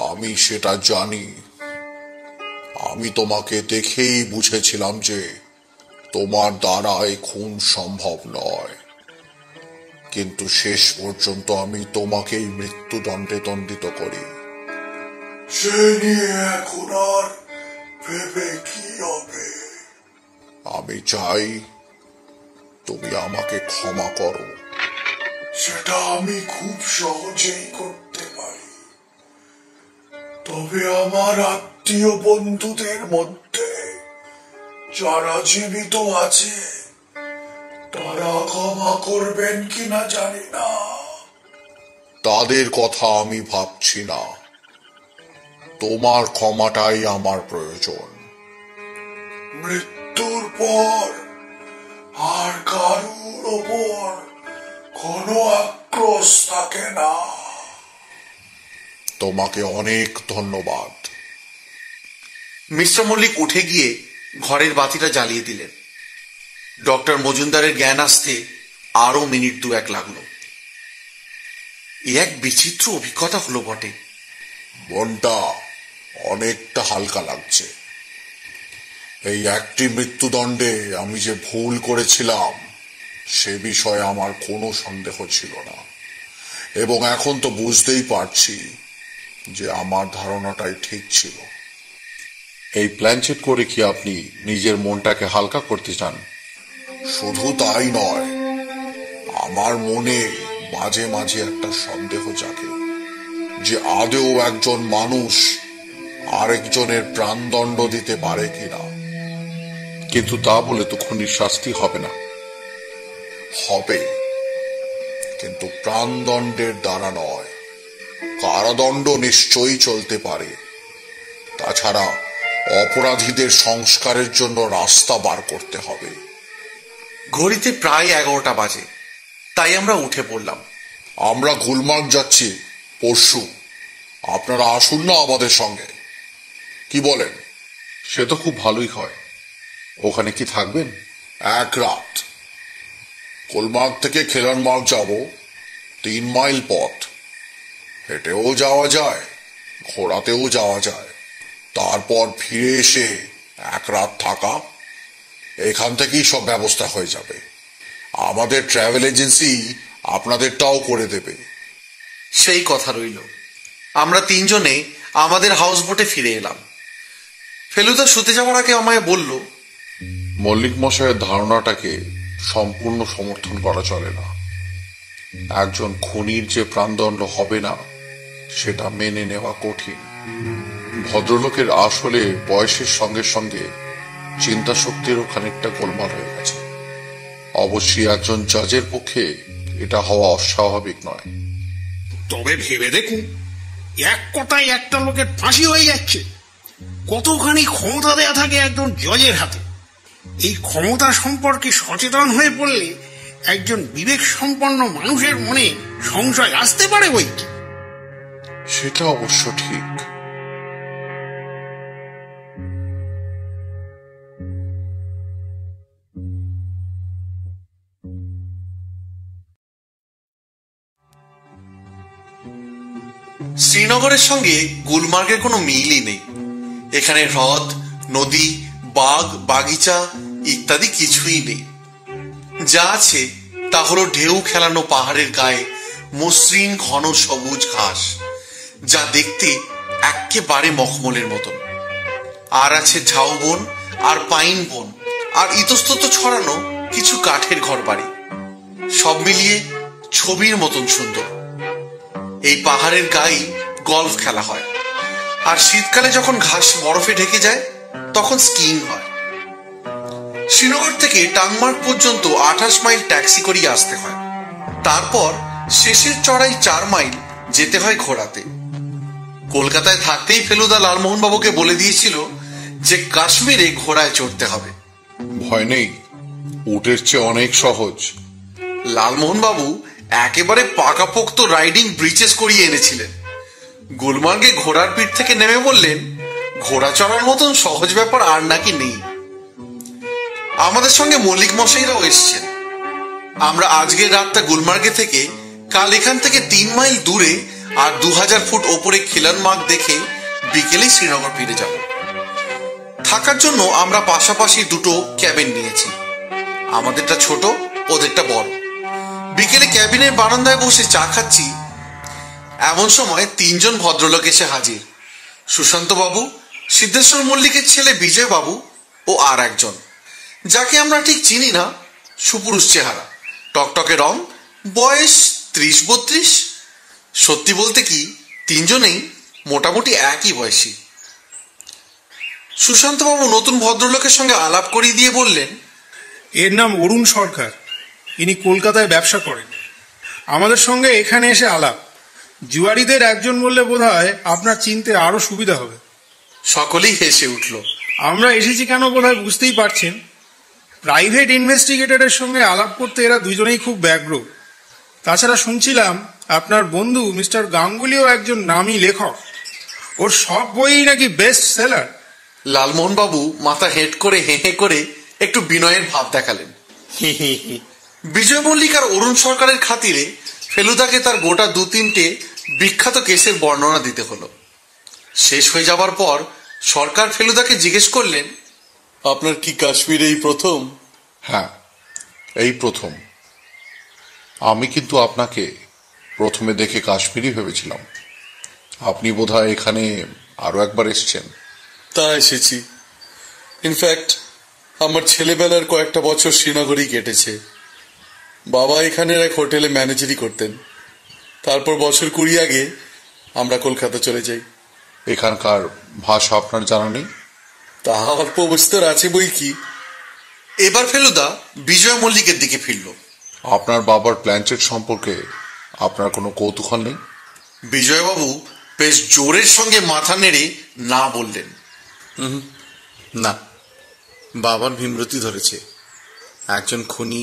আমি সেটা জানি। আমি তোমাকে দেখেই বুঝেছিলাম যে তোমার দ্বারা এই খুন সম্ভব নয়, কিন্তু শেষ পর্যন্ত আমি তোমাকেই মৃত্যুদণ্ডে দণ্ডিত করি। সে নিয়ে এখন আর ভেবে কি হবে? আমি চাই তুমি আমাকে ক্ষমা করো। সেটা আমি খুব সহজেই করতে পারি, তবে আমার আত্মীয় বন্ধুদের মধ্যে যারা জীবিত আছে তারা ক্ষমা করবেন কিনা জানি না। তাদের কথা আমি ভাবছি না। তোমার ক্ষমাটাই আমার প্রয়োজন। মৃত্যুর পর আর কারুর ওপর কোনো আক্রোশ থাকে না। তোমাকে অনেক ধন্যবাদ। মিস্টার মল্লিক উঠে গিয়ে ঘরের বাতিটা জ্বালিয়ে দিলেন। ডক্টর মজুমদারের জ্ঞান আসতে আরো মিনিট 2-1 লাগলো। এক বিচিত্র অভিজ্ঞতা হলো বটে। মনটা অনেকটা হালকা লাগছে। এই একটি মৃত্যুদণ্ডে আমি যে ভুল করেছিলাম সে বিষয়ে আমার কোনো সন্দেহ ছিল না, এবং এখন তো বুঝতেই পারছি যে আমার ধারণাটাই ঠিক ছিল। এই প্ল্যানচেট করে কি আপনি নিজের মনটাকে হালকা করতে চান? শুধু তাই নয়, আমার মনে মাঝে মাঝে একটা সন্দেহ জাগে যে আদৌ একজন মানুষ আরেকজনের প্রাণদণ্ড দিতে পারে কিনা। কিন্তু তা বলে তো খুনির শাস্তি হবে না। হবে, কিন্তু প্রাণদণ্ডের দ্বারা নয়। কারাদণ্ড নিশ্চয়ই চলতে পারে। তাছাড়া অপরাধীদের সংস্কারের জন্য রাস্তা বার করতে হবে। ঘড়িতে প্রায় 11টা বাজে, তাই আমরা উঠে পড়লাম। আমরা গুলমার্গ যাচ্ছি পরশু। আপনারা আসুন না আমাদের সঙ্গে, কি বলেন? সে তো খুব ভালোই হয়। ওখানে কি থাকবেন? 1 রাত। গুলমার্গ থেকে খেলানমার্গ যাব 3 মাইল পথ। হেঁটেও যাওয়া যায়, ঘোড়াতেও যাওয়া যায়। তারপর ফিরে এসে 1 রাত থাকা। এখান থেকেই সব ব্যবস্থা হয়ে যাবে। আমাদের ট্রাভেল এজেন্সি আপনাদেরটাও করে দেবে। সেই কথা রইল। আমরা 3 জনে আমাদের হাউস বোটে ফিরে এলাম। ফেলুদা শুতে যাওয়ার আগে আমায় বলল, মল্লিক মশাইয়ের ধারণাটাকে সম্পূর্ণ সমর্থন করা চলে না। একজন খুনির যে প্রাণদণ্ড হবে না সেটা মেনে নেওয়া কঠিন। ভদ্রলোকের আসলে বয়সের সঙ্গে সঙ্গে চিন্তা শক্তিরও খানিকটা গোলমাল হয়ে গেছে। অবশ্যই একজন জাজের পক্ষে এটা হওয়া অস্বাভাবিক নয়। তবে ভেবে দেখুন, এক কথায় একটা লোকের ফাঁসি হয়ে যাচ্ছে। কতখানি ক্ষমতা দেয়া থাকে একজন জজের হাতে। এই ক্ষমতা সম্পর্কে সচেতন হয়ে পড়লে একজন বিবেক সম্পন্ন মানুষের মনে সংশয় আসতে পারে বই কি। সেটা অবশ্য ঠিক। শ্রীনগরের সঙ্গে গুলমার্গের কোনো মিলই নেই। এখানে হ্রদ, নদী, বাগ, বাগিচা ইত্যাদি কিছুই নেই। যা আছে তা হলো ঢেউ খেলানো পাহাড়ের গায়ে মসৃণ ঘন সবুজ ঘাস, যা দেখতে একেবারে মখমলের মতন। আর আছে ঝাউবন আর পাইন বন, আর ইতস্তত ছড়ানো কিছু কাঠের ঘর বাড়ি, সব মিলিয়ে ছবির মতন সুন্দর। এই পাহাড়ের গায়ে গলফ খেলা হয়, আর শীতকালে যখন ঘাস বরফে ঢেকে যায় তখন স্কিইং হয়। শ্রীনগর থেকে টাংমার্গ পর্যন্ত 28 মাইল ট্যাক্সি করিয়ে আসতে হয়। তারপর শেষের চড়াই 4 মাইল যেতে হয় ঘোড়াতে। কলকাতায় থাকতেই ফেলুদা লালমোহন বাবুকে বলে দিয়েছিল যে কাশ্মীরে ঘোড়ায় চড়তে হবে। ভয় নেই, উটের চেয়ে অনেক সহজ। লালমোহন বাবু একেবারে পাকাপোক্ত রাইডিং ব্রিচেস করিয়ে এনেছিলেন। গুলমার্গে ঘোড়ার পিঠ থেকে নেমে বললেন, ঘোড়া চড়ার মতন সহজ ব্যাপার আর নাকি নেই। আমাদের সঙ্গে মল্লিক মশাইরাও এসছেন। আমরা আজকের রাতটা গুলমার্গে থেকে কাল এখান থেকে 3 মাইল দূরে আর 2000 ফুট ওপরে খিলানমার্গ দেখে বিকেলেই শ্রীনগর ফিরে যাব। থাকার জন্য আমরা পাশাপাশি দুটো ক্যাবিন নিয়েছি। আমাদেরটা ছোট, ওদেরটা বড়। বিকেলে ক্যাবিনের বারান্দায় বসে চা খাচ্ছি, এমন সময় 3 জন ভদ্রলোক এসে হাজির। সুশান্ত বাবু, সিদ্ধেশ্বর মল্লিকের ছেলে বিজয় বাবু ও আর একজন, যাকে আমরা ঠিক চিনি না। সুপুরুষ চেহারা, টকটকে রং, বয়স 30-32। সত্যি বলতে কি 3 জনেই মোটামুটি একই বয়সী। সুশান্ত বাবু নতুন ভদ্রলোকের সঙ্গে আলাপ করিয়ে দিয়ে বললেন, এর নাম অরুণ সরকার, ইনি কলকাতায় ব্যবসা করেন। আমাদের সঙ্গে এখানে এসে আলাপ। জুয়ারিদের একজন বললে বোধহয় আপনার চিনতে আরো সুবিধা হবে। সকলেই হেসে উঠল। আমরা এসেছি কেন বোধহয় বুঝতেই পারছেন। প্রাইভেট ইনভেস্টিগেটরের সঙ্গে আলাপ করতে এরা দুজনেই খুব ব্যগ্র। তাছাড়া শুনছিলাম আপনার বন্ধু মিস্টার গাঙ্গুলিও একজন নামী লেখক। ওর সব বইই নাকি বেস্ট সেলার। লালমোহন বাবু মাথা হেঁট করে হেঁ করে একটু বিনয়ের ভাব দেখালেন। বিজয় মল্লিক আর অরুণ সরকারের খাতিরে ফেলুদাকে তার গোটা 2-3টে বিখ্যাত কেসের বর্ণনা দিতে হলো। শেষ হয়ে যাবার পর সরকার ফেলুদাকে জিজ্ঞেস করলেন, আপনার কি কাশ্মীর এই প্রথম? হ্যাঁ, এই প্রথম। আমি কিন্তু আপনাকে প্রথমে দেখে কাশ্মীরি ভেবেছিলাম। আপনি বোধহয় এখানে আরো একবার এসছেন। তা এসেছি। ইনফ্যাক্ট আমার ছেলেবেলার কয়েকটা বছর শ্রীনগরেই কেটেছে। বাবা এখানের এক হোটেলে ম্যানেজারি করতেন। তারপর বছর 20 আগে আমরা কলকাতা চলে যাই। এখানকার ভাষা আপনার জানা নেই? তা অল্প অবস্থার আছে বই কি। এবার ফেলুদা বিজয় মল্লিকের দিকে ফিরল। আপনার বাবার প্ল্যানচেট সম্পর্কে আপনার কোনো কৌতূহল নেই? বিজয়বাবু বেশ জোরের সঙ্গে মাথা নেড়ে না বললেন। না, বাবার ভীমরতি ধরেছে। একজন খুনি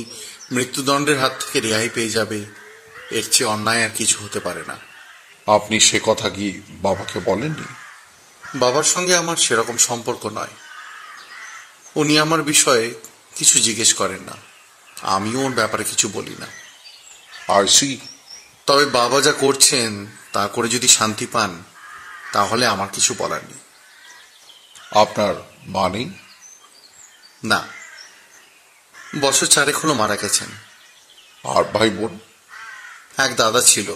মৃত্যুদণ্ডের হাত থেকে রেহাই পেয়ে যাবে, এর চেয়ে অন্যায় আর কিছু হতে পারে না। আপনি সে কথা কি বাবাকে বলেননি? বাবার সঙ্গে আমার সেরকম সম্পর্ক নয়। উনি আমার বিষয়ে কিছু জিজ্ঞেস করেন না, আমিও ওর ব্যাপারে কিছু বলি না। আর সি, তবে বাবা যা করছেন তা করে যদি শান্তি পান তাহলে আমার কিছু বলার নেই। আপনার মা নেই? না, বছর 4 হলো মারা গেছেন। আর ভাই বোন? এক দাদা ছিল,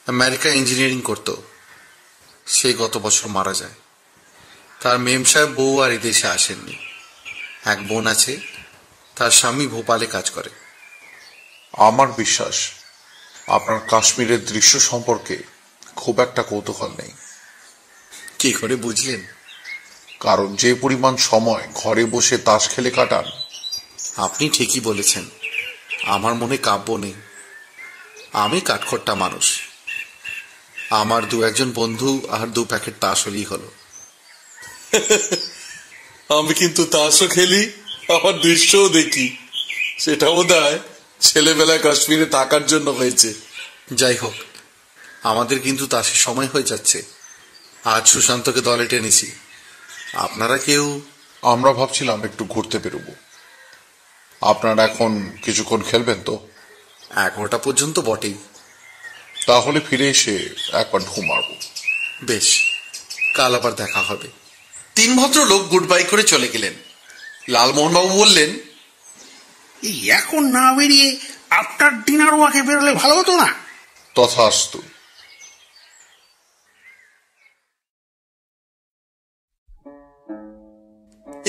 আমেরিকা ইঞ্জিনিয়ারিং করত। সে গত বছর মারা যায়। তার মেম সাহেব বউ আর এদেশে আসেননি। এক বোন আছে, তার স্বামী ভোপালে কাজ করে। আমার বিশ্বাস আপনার কাশ্মীরের দৃশ্য সম্পর্কে খুব একটা কৌতূহল নেই। কি করে বুঝলেন? কারণ যে পরিমাণ সময় ঘরে বসে তাস খেলে কাটান। আপনি ঠিকই বলেছেন, আমার মনে কাব্য নেই। আমি কাঠখোট্টা মানুষ। আমার 2-1 বন্ধু আর 2 প্যাকেট তাস হলেই হলো। আমি কিন্তু তাসও খেলি, আমার দৃশ্যও দেখি। সেটা বোধহয় ছেলেবেলায় কাশ্মীরে থাকার জন্য হয়েছে। যাই হোক, আমাদের কিন্তু তাসের সময় হয়ে যাচ্ছে। আজ সুশান্তকে দলে টেনেছি। আপনারা কেউ? আমরা ভাবছিলাম একটু ঘুরতে বেরোবো। আপনারা এখন কিছুক্ষণ খেলবেন তো? 11টা পর্যন্ত বটেই। তাহলে ফিরে এসে একবার ঢু মারব। বেশ, কাল আবার দেখা হবে। 3 ভদ্রলোক গুড বাই করে চলে গেলেন। লালমোহনবাবু বললেন, এই এখন না বেরিয়ে আফটার ডিনার ওয়াকে বেরোলে ভালো হতো না? তথাস্তু।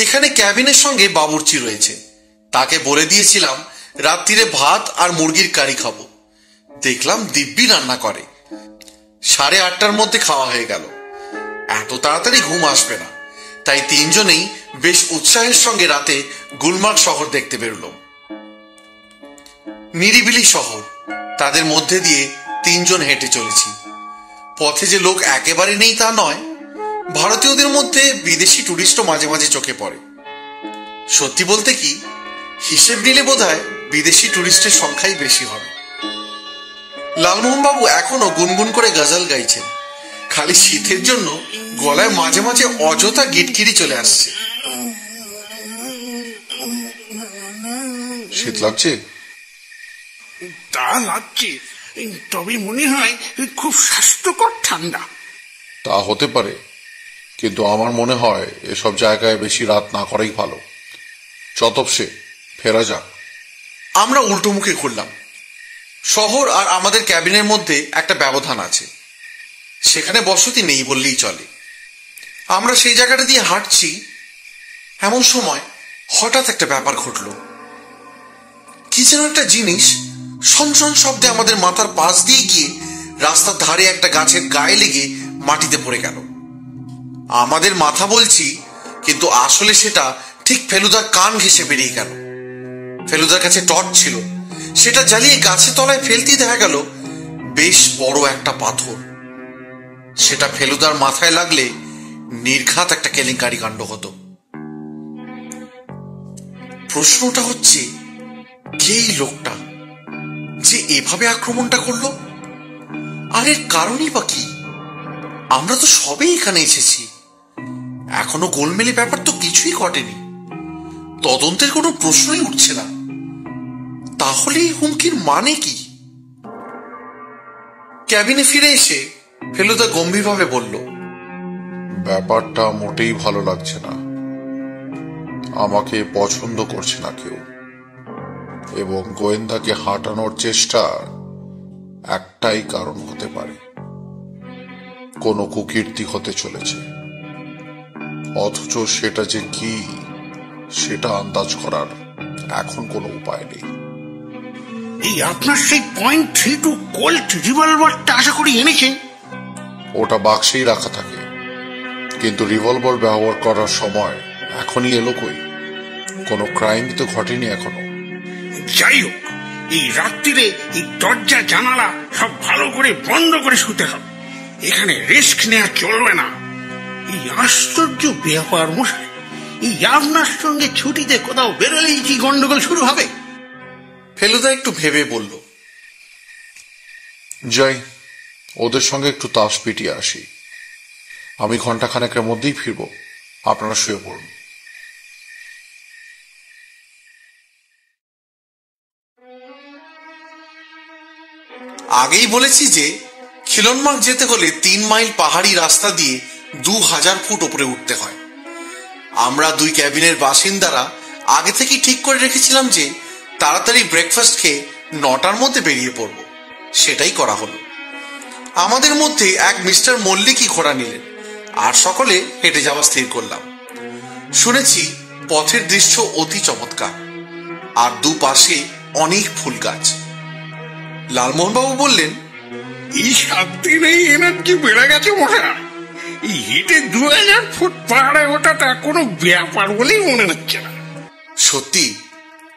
এখানে ক্যাবিনের সঙ্গে বাবুর্চি রয়েছে। তাকে বলে দিয়েছিলাম রাত্রিরে ভাত আর মুরগির কারি খাবো। দেখলাম দিব্যি রান্না করে। 8:30টার মধ্যে খাওয়া হয়ে গেল। এত তাড়াতাড়ি ঘুম আসবে না, তাই 3 জনেই বেশ উৎসাহের সঙ্গে রাতে গুলমার্গ শহর দেখতে বেরোলাম। নিরিবিলি শহর, তাদের মধ্যে দিয়ে 3 জন হেঁটে চলেছি। পথে যে লোক একেবারে নেই তা নয়, ভারতীয়দের মধ্যে বিদেশি টুরিস্টও মাঝে মাঝে চোখে পড়ে। সত্যি বলতে কি, হিসেব নিলে বোধহয় বিদেশি টুরিস্টের সংখ্যাই বেশি হবে। লালমোহনবাবু এখনো গুনগুন করে গজল গাইছেন। খালি শীতের জন্য গলায় মাঝে মাঝে অযথা গিটকিরি চলে আসছে। শীত লাগছে? তা লাগছে, তবে মনে হয় খুব স্বাস্থ্যকর ঠান্ডা। তা হতে পারে, কিন্তু আমার মনে হয় এসব জায়গায় বেশি রাত না করাই ভালো। চতপসে ফেরা যাক। আমরা উল্টো মুখে ঘুরলাম। শহর আর আমাদের ক্যাবিনের মধ্যে একটা ব্যবধান আছে, সেখানে বসতি নেই বললেই চলে। আমরা সেই জায়গাটা দিয়ে হাঁটছি, এমন সময় হঠাৎ একটা ব্যাপার ঘটল। কি যেন একটা জিনিস সনসন শব্দে আমাদের মাথার পাশ দিয়ে গিয়ে রাস্তার ধারে একটা গাছের গায়ে লেগে মাটিতে পড়ে গেল। আমাদের মাথা বলছি, কিন্তু আসলে সেটা ঠিক ফেলুদার কান ঘেঁষে বেরিয়ে গেল। ফেলুদার কাছে টর্চ ছিল, সেটা জ্বালিয়ে গাছের তলায় ফেলতেই দেখা গেল বেশ বড় একটা পাথর। সেটা ফেলুদার মাথায় লাগলে নির্ঘাত একটা কেলেঙ্কারি কাণ্ড হতো। প্রশ্নটা হচ্ছে, কে এই লোকটা যে এভাবে আক্রমণটা করলো? আর এর কারণই বা কি? আমরা তো সবেই এখানে এসেছি, এখনো গোলমেলে ব্যাপার তো কিছুই ঘটেনি। তদন্তের কোনো প্রশ্নই উঠছে না। তাহলে এই হুমকির মানে কি? ক্যাবিনে ফিরে এসে ফেলুদা গম্ভীরভাবে বলল, ব্যাপারটা মোটেই ভালো লাগছে না। আমাকে পছন্দ করছে না কেউ, এবং গোয়েন্দাকে হাঁটানোর চেষ্টা একটাই কারণ হতে পারে, কোনো কুকীর্তি হতে চলেছে। অথচ সেটা যে কি, সেটা আন্দাজ করার এখন কোনো উপায় নেই। এই আপনার সেই .32 কোল্ট রিভলভারটা আশা করি এনেছেন? ওটা বাক্সেই রাখা থাকে, কিন্তু রিভলভার ব্যবহার করার সময় এখনই এলো কই? কোনো ক্রাইম তো ঘটেনি এখনো। যাই হোক, এই রাত্রিরে এই দরজা জানালা সব ভালো করে বন্ধ করে শুতে হবে। এখানে রিস্ক নেওয়া চলবে না। এই আশ্চর্য ব্যাপার মশাই, এই আপনার সঙ্গে ছুটিতে কোথাও বেরোলেই কি গন্ডগোল শুরু হবে? ফেলুদা একটু ভেবে বলল, যাই, ওদের সঙ্গে একটু তাস পিটিয়ে আসি। আমি ঘন্টাখানেকের মধ্যেই ফিরব। আপনারা শুয়ে পড়ুন। আগেই বলেছি যে খিলনমার্গ যেতে হলে 3 মাইল পাহাড়ি রাস্তা দিয়ে 2000 ফুট উপরে উঠতে হয়। আমরা 2 ক্যাবিনের বাসিন্দারা আগে থেকেই ঠিক করে রেখেছিলাম যে তাড়াতাড়ি ব্রেকফাস্ট খেয়ে 9টার মধ্যে বেরিয়ে পড়ব। সেটাই করা হলো। আমাদের মধ্যে এক মিস্টার মল্লিকই ঘোড়া নিলেন, আর সকলে হেঁটে যাওয়া স্থির করলাম। শুনেছি পথের দৃশ্য অতি চমৎকার, আর দুপাশে অনেক ফুল গাছ। লালমোহনবাবু বললেন, এই 7 দিনেই এনার্জি বেড়ে গেছে মশা। এই হেঁটে 2000 ফুট পাহাড়ে ওঠাটা কোনো ব্যাপার বলেই মনে হচ্ছে না। সত্যি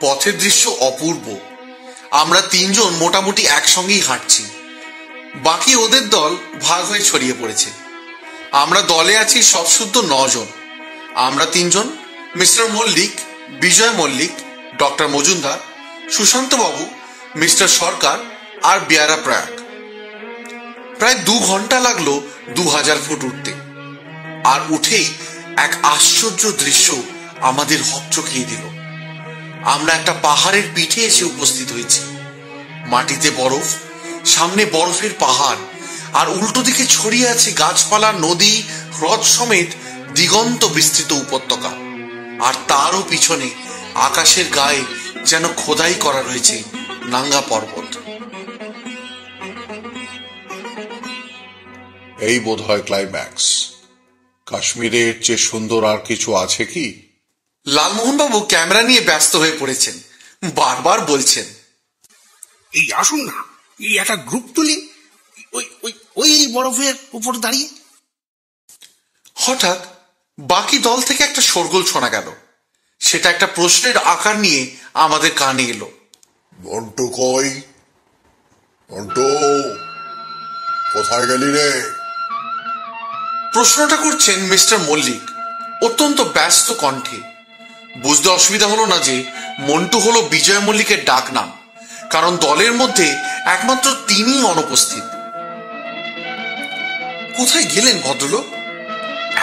পথের দৃশ্য অপূর্ব। আমরা 3 জন মোটামুটি একসঙ্গেই হাঁটছি, বাকি ওদের দল ভাগ হয়ে ছড়িয়ে পড়েছে। আমরা দলে আছি সব শুদ্ধ 9 জন। আমরা 3 জন, মিস্টার মল্লিক, বিজয় মল্লিক, ডক্টর মজুমদার, সুশান্ত বাবু, মিস্টার সরকার আর বিয়ারা প্রয়াগ। প্রায় 2 ঘন্টা লাগলো 2000 ফুট উঠতে। আর উঠেই এক আশ্চর্য দৃশ্য আমাদের হকচকিয়ে দিল। আমরা একটা পাহাড়ের পিঠে এসে উপস্থিত হয়েছি। মাটিতে বরফ, সামনে বরফের পাহাড়, আর উল্টো দিকে ছড়িয়ে আছে গাছপালা, নদী, হ্রদ সমেত দিগন্ত বিস্তৃত উপত্যকা। আর তারও পিছনে আকাশের গায়ে যেন খোদাই করা রয়েছে নাঙ্গা পর্বত। এই বোধ হয় ক্লাইম্যাক্স। কাশ্মীরের চেয়ে সুন্দর আর কিছু আছে কি? লালমোহনবাবু ক্যামেরা নিয়ে ব্যস্ত হয়ে পড়েছেন, বারবার বলছেন, এই আসুন না, এই একটা গ্রুপ তুলি ওই ওই ওই বরফের উপর দাঁড়িয়ে। হঠাৎ বাকি দল থেকে একটা শোরগোল শোনা গেল। সেটা একটা প্রশ্নের আকার নিয়ে আমাদের কানে এলো। মন্টু কই? মন্টু, কোথায় গেলি রে? প্রশ্নটা করছেন মিস্টার মল্লিক অত্যন্ত ব্যস্ত কণ্ঠে। বুঝতে অসুবিধা হলো না যে মন্টু হলো বিজয় মল্লিকের ডাক নাম, কারণ দলের মধ্যে একমাত্র তিনিই অনুপস্থিত। কোথায় গেলেন ভদ্রলোক?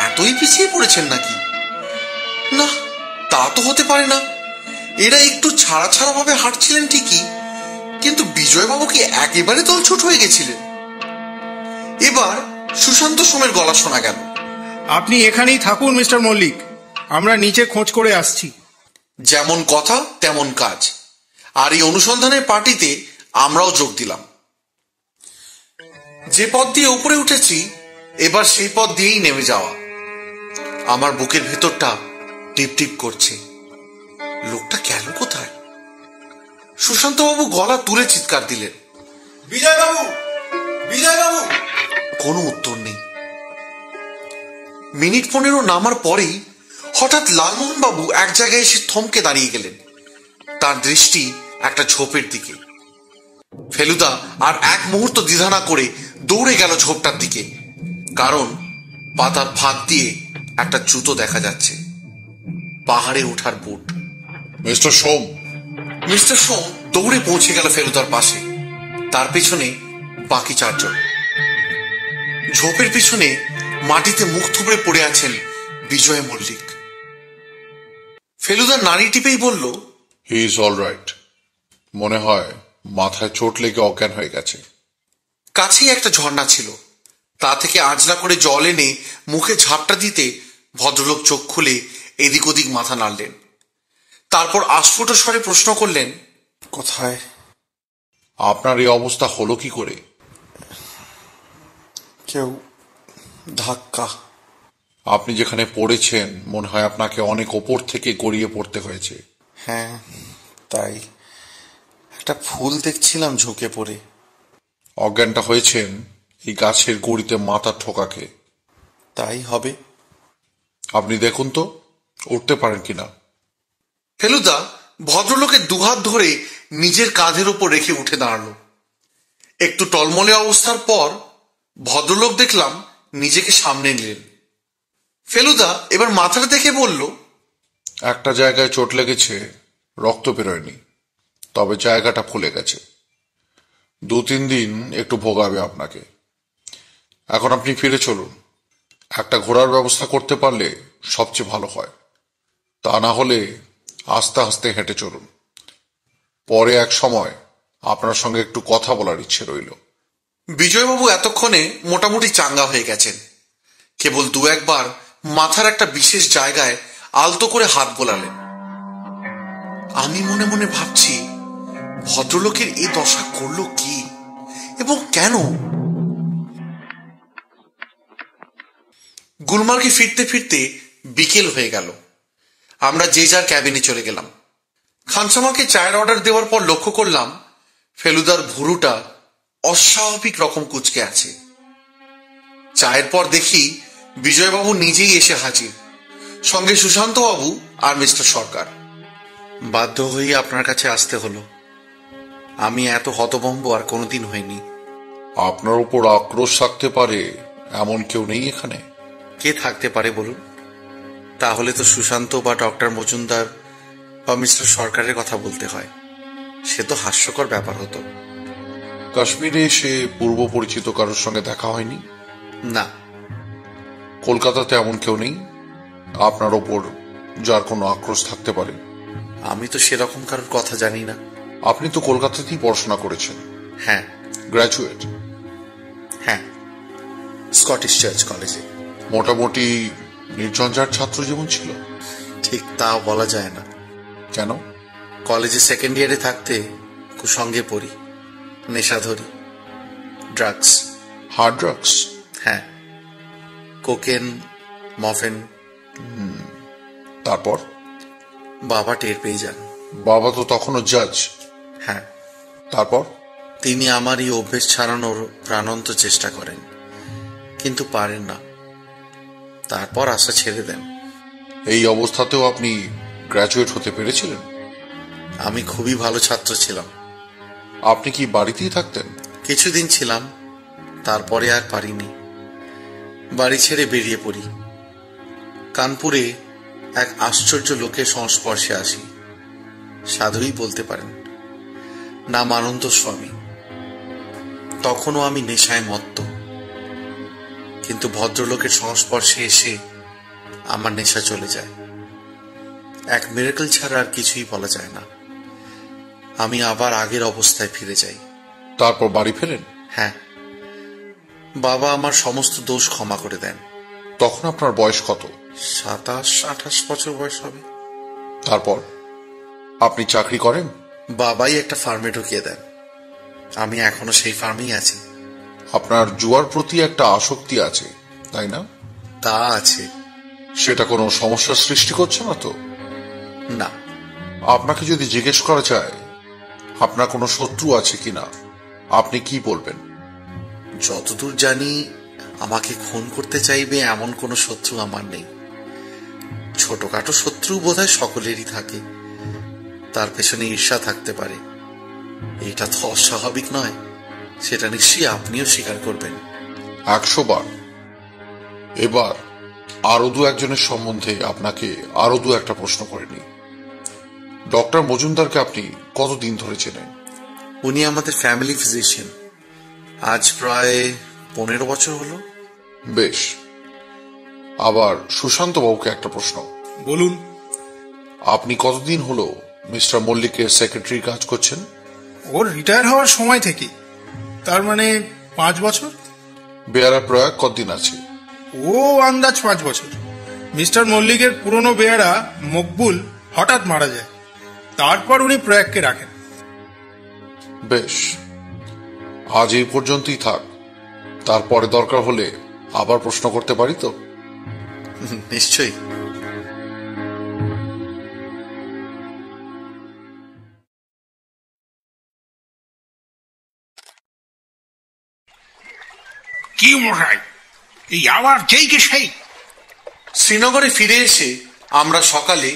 এতই পিছিয়ে পড়েছেন নাকি? না, তা তো হতে পারে না। এরা একটু ছাড়া ছাড়া ভাবে হাঁটছিলেন ঠিকই, কিন্তু বিজয়বাবু কি একেবারে দলছুট হয়ে গেছিলেন? এবার সুশান্ত সোমের গলা শোনা গেল। আপনি এখানেই থাকুন মিস্টার মল্লিক, আমরা নিচে খোঁজ করে আসছি। যেমন কথা তেমন কাজ। আর এই অনুসন্ধানের পার্টিতে আমরাও যোগ দিলাম। যে পথ দিয়ে উপরে উঠেছি এবার সেই পথ দিয়েই নেমে যাওয়া। আমার বুকের ভেতরটা টিপ টিপ করছে। লোকটা গেল কোথায়? সুশান্তবাবু গলা তুলে চিৎকার দিলেন, বিজয়বাবু, বিজয়বাবু! কোনো উত্তর নেই। মিনিট 15 নামার পরেই হঠাৎ লালমোহন বাবু এক জায়গায় এসে থমকে দাঁড়িয়ে গেলেন। তার দৃষ্টি একটা ঝোপের দিকে। ফেলুদা আর এক মুহূর্ত দ্বিধা না করে দৌড়ে গেল ঝোপটার দিকে, কারণ পাতার ফাঁক দিয়ে একটা জুতো দেখা যাচ্ছে, পাহাড়ে ওঠার বুট। মিস্টার সোম। মিস্টার সোম দৌড়ে পৌঁছে গেল ফেলুদার পাশে, তার পেছনে বাকি 4 জন। ঝোপের পিছনে মাটিতে মুখ থুবড়ে পড়ে আছেন বিজয় মল্লিক। ফেলুদা নাড়ি টিপেই বলল, হি ইজ অল রাইট। মনে হয় মাথায় চোট লেগে অজ্ঞান হয়ে গেছে। কাছেই একটা ঝর্ণা ছিল, তা থেকে আঁচলা করে জল এনে মুখে ঝাপটা দিতে ভদ্রলোক চোখ খুলে এদিক ওদিক মাথা নাড়লেন। তারপর আস্ফুট স্বরে প্রশ্ন করলেন, কোথায়? আপনার এই অবস্থা হলো কি করে? কেউ ধাক্কা। আপনি যেখানে পড়েছেন মনে হয় আপনাকে অনেক ওপর থেকে গড়িয়ে পড়তে হয়েছে। হ্যাঁ, তাই। একটা ফুল দেখছিলাম ঝুঁকে পড়ে। অজ্ঞানটা হয়েছেন এই গাছের গুঁড়িতে মাথা ঠোকাকে। তাই হবে। আপনি দেখুন তো উঠতে পারেন কিনা। ফেলুদা ভদ্রলোকের দুহাত ধরে নিজের কাঁধের ওপর রেখে উঠে দাঁড়ালো। একটু টলমলে অবস্থার পর ভদ্রলোক দেখলাম নিজেকে সামনে নিলেন। ফেলুদা এবার মাথাটা দেখে বলল, একটা জায়গায় চোট লেগেছে, রক্ত বেরোয়নি, তবে জায়গাটা ফুলে গেছে। 2-3 দিন একটু ভোগাবে আপনাকে। এখন আপনি ফিরে চলুন। একটা ঘোড়ার ব্যবস্থা করতে পারলে সবচেয়ে ভালো হয়, তা না হলে আস্তে আস্তে হেঁটে চলুন। পরে এক সময় আপনার সঙ্গে একটু কথা বলার ইচ্ছে রইল। বিজয়বাবু এতক্ষণে মোটামুটি চাঙ্গা হয়ে গেছেন। কেবল 2-1 বার মাথার একটা বিশেষ জায়গায় আলতো করে হাত বোলালেন। আমি মনে মনে ভাবছি, ভদ্রলোকের এই দশা করলো কি এবং কেন? গুলমার্গে ফিরতে ফিরতে বিকেল হয়ে গেল। আমরা যে যার ক্যাবিনে চলে গেলাম। খানসামাকে চায়ের অর্ডার দেওয়ার পর লক্ষ্য করলাম ফেলুদার ভুরুটা অস্বাভাবিক রকম কুঁচকে আছে। চায়ের পর দেখি বিজয়বাবু নিজেই এসে হাজির, সঙ্গে সুশান্তবাবু আর মিস্টার সরকার। বাধ্য হয়ে আপনার কাছে আসতে হলো। আমি এত হতভম্ব আর কোনোদিন হইনি। আপনার উপর আক্রোশ থাকতে পারে এমন কেউ নেই এখানে? কে থাকতে পারে বলুন? তাহলে তো সুশান্ত বা ডক্টর মজুমদার বা মিস্টার সরকারের কথা বলতে হয়। সে তো হাস্যকর ব্যাপার হতো। কাশ্মীরে এসে পূর্ব পরিচিত কারোর সঙ্গে দেখা হয়নি? না। কলকাতাতে এমন কেউ নেই আপনার ওপর যার কোনো আক্রোশ থাকতে পারে? আমি তো সেরকম কারোর কথা জানি না। আপনি তো কলকাতাতেই পড়াশোনা করেছেন। হ্যাঁ। গ্র্যাজুয়েট? হ্যাঁ, স্কটিশ চার্চ কলেজে। মোটামুটি নির্ঝঞ্ঝাট ছাত্র জীবন ছিল? ঠিক তাও বলা যায় না। কেন? কলেজে সেকেন্ড ইয়ারে থাকতে কুসঙ্গে পড়ি, নেশা ধরি, ড্রাগস। Hard drugs? হ্যাঁ, কোকেন, মফেন। তারপর? বাবা টের পেয়ে যান। বাবা তো তখনও জাজ। হ্যাঁ। তারপর? তিনি আমার এই অভ্যেস ছাড়ানোর প্রাণান্ত চেষ্টা করেন, কিন্তু পারেন না। তারপর আশা ছেড়ে দেন। এই অবস্থাতেও আপনি গ্র্যাজুয়েট হতে পেরেছিলেন? আমি খুবই ভালো ছাত্র ছিলাম। আপনি কি বাড়িতেই থাকতেন? কিছুদিন ছিলাম, তারপরে আর পারিনি। বাড়ি ছেড়ে বেরিয়ে পড়ি। কানপুরে এক আশ্চর্য লোকের সংস্পর্শে আসি। সাধুই বলতে পারেন, নাম আনন্দ স্বামী। তখনও আমি নেশায় মত্ত, কিন্তু ভদ্রলোকের সংস্পর্শে এসে আমার নেশা চলে যায়। এক মিরাকল ছাড়া আর কিছুই বলা যায় না। আমি আবার আগের অবস্থায় ফিরে যাই। তারপর বাড়ি ফেরেন? হ্যাঁ। বাবা আমার সমস্ত দোষ ক্ষমা করে দেন। তখন আপনার বয়স কত? 27-28 বছর বয়স হবে। তারপর আপনি চাকরি করেন? বাবাই একটা ফার্মে ঢুকিয়ে দেন। আমি এখনো সেই ফার্মেই আছি। আপনার জুয়ার প্রতি একটা আসক্তি আছে, তাই না? তা আছে। সেটা কোনো সমস্যার সৃষ্টি করছে না তো? না। আপনাকে যদি জিজ্ঞেস করা যায় আপনার কোনো শত্রু আছে কিনা, আপনি কি বলবেন? যতদূর জানি আমাকে খুন করতে চাইবে এমন কোনো শত্রু আমার নেই। ছোটখাটো শত্রু বোধহয় সকলেরই থাকে, তার পেছনে ঈর্ষা থাকতে পারে। এটা তো অস্বাভাবিক নয়, সেটা নিশ্চয়ই আপনিও স্বীকার করবেন। 100 বার। এবার আরো দু একজনের সম্বন্ধে আপনাকে আরো দু একটা প্রশ্ন করে নি। ডক্টর মজুমদারকে আপনি কতদিন ধরে চেনেন? উনি আমাদের ফ্যামিলি ফিজিশিয়ান। আজ প্রায় 15 বছর হলো। বেশ। আবার সুশান্ত বাবুকে একটা প্রশ্ন। বলুন। আপনি কতদিন হলো মিস্টার মল্লিকের সেক্রেটারি কাজ করছেন? ওর রিটায়ার হওয়ার সময় থেকে, তার মানে 5 বছর। বেয়ারা প্রয়াগ কতদিন আছে? ও আন্দাজ 5 বছর। মিস্টার মল্লিকের পুরনো বেয়ারা মকবুল হঠাৎ মারা যায়, তারপর উনি প্রয়াগকে রাখেন। বেশ, আজ এই পর্যন্তই থাক। তারপরে দরকার হলে আবার প্রশ্ন করতে পারি তো? নিশ্চয়ই। কি মশাই, এই আবার যেই কে সেই? শ্রীনগরে ফিরে এসে আমরা সকালে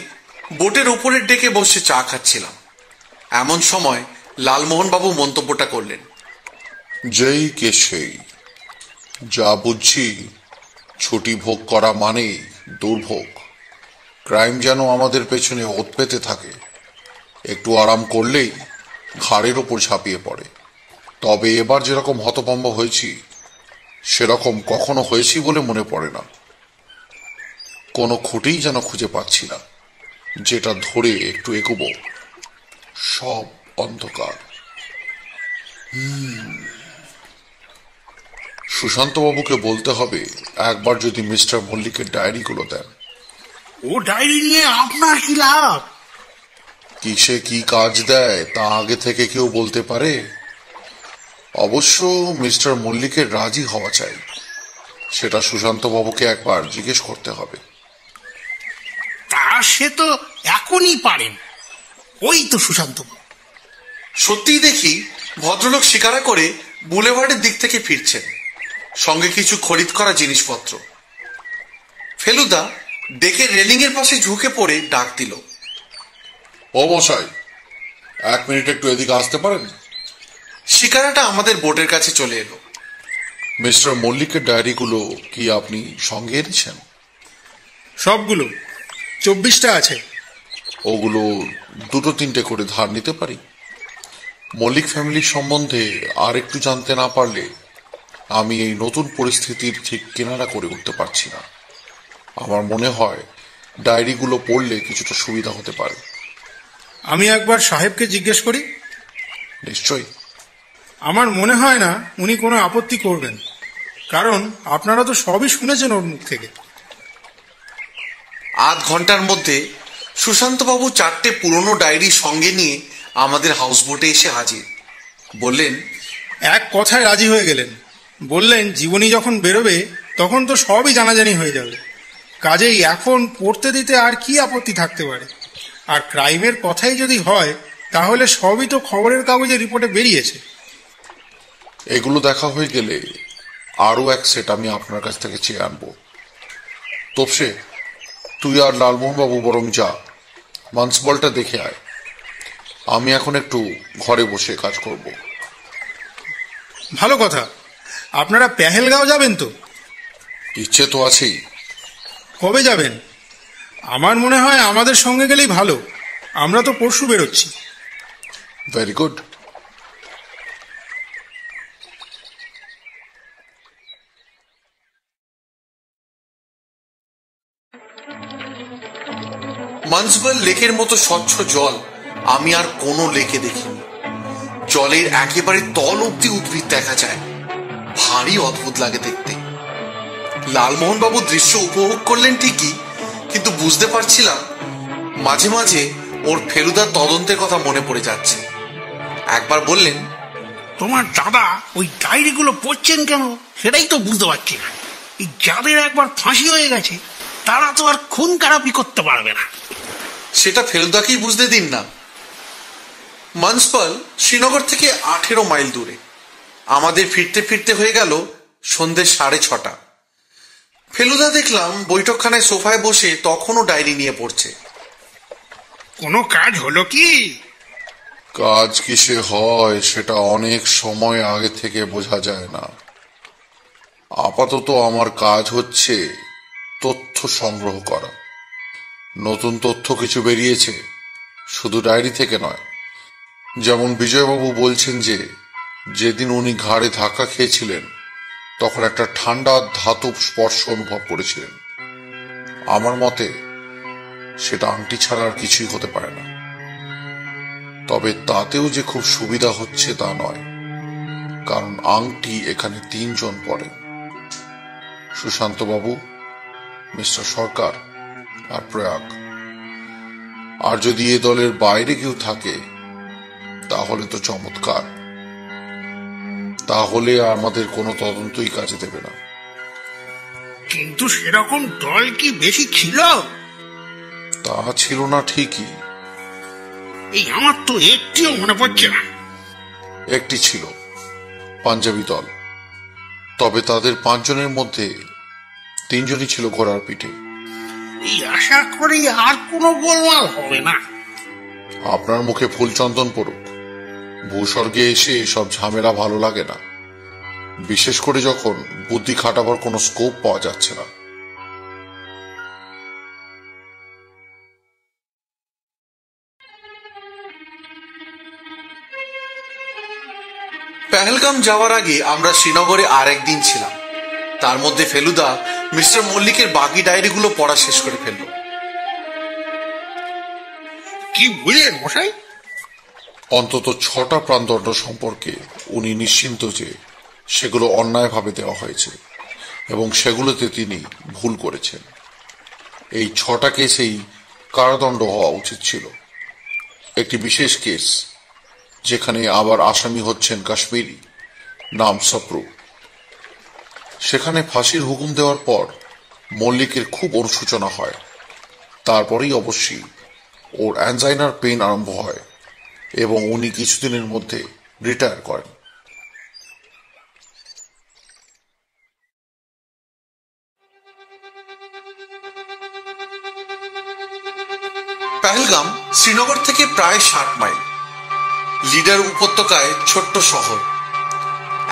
বোটের উপরের ডেকে বসে চা খাচ্ছিলাম। এমন সময় লালমোহনবাবু মন্তব্যটা করলেন, যেই কে সেই। যা বুঝছি ছুটি ভোগ করা মানেই দুর্ভোগ। ক্রাইম যেন আমাদের পেছনে ওত পেতে থাকে, একটু আরাম করলেই ঘাড়ের ওপর ঝাঁপিয়ে পড়ে। তবে এবার যেরকম হতভম্ব হয়েছি সেরকম কখনো হয়েছি বলে মনে পড়ে না। কোনো খুঁটিই যেন খুঁজে পাচ্ছি না যেটা ধরে একটু এগোবো। সব অন্ধকার। সুশান্ত বাবুকে বলতে হবে একবার যদি মিস্টার মল্লিকের ডায়েরিগুলো দেন। ও ডায়েরি নিয়ে আপনার কি লাভ? কিসে কি কাজ দেয় তা আগে থেকে কেউ বলতে পারে? অবশ্য মিস্টার মল্লিকের রাজি হওয়া চাই, সেটা সুশান্ত বাবুকে একবার জিজ্ঞেস করতে হবে। তা সে তো এখনই পারেন, ওই তো সুশান্ত। সত্যিই দেখি ভদ্রলোক শিকারা করে বুলেভার্ডের দিক থেকে ফিরছেন, সঙ্গে কিছু খরিদ করা জিনিসপত্র। ফেলুদা ডেকে রেলিং এর পাশে ঝুঁকে পড়ে ডাক দিল, ও মশাই, 1 মিনিট একটু এদিকে আসতে পারেন? শিকারাটা আমাদের বোটের কাছে চলে এলো। মিস্টার মল্লিকের ডায়েরিগুলো কি আপনি সঙ্গে এনেছেন? সবগুলো 24টা আছে। ওগুলো 2-3টে করে ধার নিতে পারি? মল্লিক ফ্যামিলির সম্বন্ধে আর একটু জানতে না পারলে আমি এই নতুন পরিস্থিতির ঠিক কিনারা করে উঠতে পারছি না। আমার মনে হয় ডায়েরিগুলো পড়লে কিছুটা সুবিধা হতে পারে। আমি একবার সাহেবকে জিজ্ঞেস করি। নিশ্চয়ই। আমার মনে হয় না উনি কোনো আপত্তি করবেন, কারণ আপনারা তো সবই শুনেছেন ওর মুখ থেকে। আধ ঘন্টার মধ্যে সুশান্তবাবু 4টে পুরনো ডায়েরি সঙ্গে নিয়ে আমাদের হাউসবোটে এসে হাজির। বললেন, এক কথায় রাজি হয়ে গেলেন। বললেন জীবনী যখন বেরোবে তখন তো সবই জানাজানি হয়ে যাবে, কাজেই এখন পড়তে দিতে আর কি আপত্তি থাকতে পারে। আর ক্রাইমের কথাই যদি হয় তাহলে সবই তো খবরের কাগজে রিপোর্টে বেরিয়েছে। এগুলো দেখা হয়ে গেলে আরো এক সেট আমি আপনার কাছ থেকে চেয়ে আনবো। তপসে, তুই আর লালমোহন বাবু বরং যা, মানসবলটা দেখে আয়। আমি এখন একটু ঘরে বসে কাজ করব। ভালো কথা। আপনারা পেহেলগাঁও যাবেন তো? ইচ্ছে তো আছেই। কবে যাবেন? আমার মনে হয় আমাদের সঙ্গে গেলেই ভালো। আমরা তো পরশু বেরোচ্ছি। Very good. মানসবল লেকের মতো স্বচ্ছ জল আমি আর কোনো লেকে দেখিনি। জলের একেবারে তল অব্দি উদ্ভিদ দেখা যায়। ভারী অদ্ভুত লাগে দেখতে। লালমোহনবাবু দৃশ্য উপভোগ করলেন ঠিকই, কিন্তু বুঝতে পারছিলাম মাঝে মাঝে ওর ফেলুদার তদন্তের কথা মনে পড়ে যাচ্ছে। একবার বললেন, তোমার দাদা ওই ডায়েরিগুলো পড়ছেন কেন সেটাই তো বুঝতে পারছি না। এই যাদের একবার ফাঁসি হয়ে গেছে তারা তো আর খুন খারাপি করতে পারবে না। সেটা ফেলুদাকেই বুঝতে দিন না। মানসবল শ্রীনগর থেকে 18 মাইল দূরে। আমাদের ফিরতে ফিরতে হয়ে গেল সন্ধ্যে 6:30। ফেলুদা দেখলাম বৈঠকখানায় সোফায় বসে তখনও ডায়েরি নিয়ে পড়ছে। কোনো কাজ হলো কি? কাজ কিসে হয় সেটা অনেক সময় আগে থেকে বোঝা যায় না। আপাতত আমার কাজ হচ্ছে তথ্য সংগ্রহ করা। নতুন তথ্য কিছু বেরিয়েছে, শুধু ডায়েরি থেকে নয়। যেমন বিজয়বাবু বলছেন যে যেদিন উনি ঘাড়ে ধাক্কা খেয়েছিলেন তখন একটা ঠান্ডা ধাতব স্পর্শ অনুভব করেছিলেন। আমার মতে সেটা আংটি ছাড়া আর কিছুই হতে পারে না। তবে তাতেও যে খুব সুবিধা হচ্ছে তা নয়, কারণ আংটি এখানে 3 জন পড়েন, সুশান্তবাবু, মিস্টার সরকার আর প্রয়াগ। আর যদি এ দলের বাইরে কেউ থাকে তাহলে তো চমৎকার। তাহলে আমাদের কোনো তদন্তই কাজে দেবে না। কিন্তু সেরকম দল কি বেশি ছিল? তা ছিল না ঠিকই। এই আমার তো একটিও মনে পড়ছে না। একটি ছিল, পাঞ্জাবি দল। তবে তাদের 5 জনের মধ্যে 3 জনই ছিল ঘোড়ার পিঠে। এই আশা করি আর কোনো গোলমাল হবে না। আপনার মুখে ফুল চন্দন পড়ুক। ভূস্বর্গে এসে সব ঝামেলা ভালো লাগে না, বিশেষ করে যখন বুদ্ধি খাটাবার কোনো স্কোপ পাওয়া যাচ্ছে না। পেহেলগাম যাওয়ার আগে আমরা শ্রীনগরে আর একদিন ছিলাম। তার মধ্যে ফেলুদা মিস্টার মল্লিকের বাকি ডায়েরিগুলো পড়া শেষ করে ফেলল। কি বুঝলেন মশাই? অন্তত 6টা প্রাণদণ্ড সম্পর্কে উনি নিশ্চিন্ত যে সেগুলো অন্যায়ভাবে দেওয়া হয়েছে এবং সেগুলোতে তিনি ভুল করেছেন। এই 6টা কেসেই কারাদণ্ড হওয়া উচিত ছিল। একটি বিশেষ কেস যেখানে আবার আসামি হচ্ছেন কাশ্মীরি, নাম সপ্রু। সেখানে ফাঁসির হুকুম দেওয়ার পর মল্লিকের খুব অনুশোচনা হয়। তারপরেই অবশ্যই ওর অ্যানজাইনার পেইন আরম্ভ হয় এবং উনি কিছুদিনের মধ্যে রিটায়ার করেন। পেহেলগাম শ্রীনগর থেকে প্রায় 60 মাইল। লিডার উপত্যকায় ছোট্ট শহর।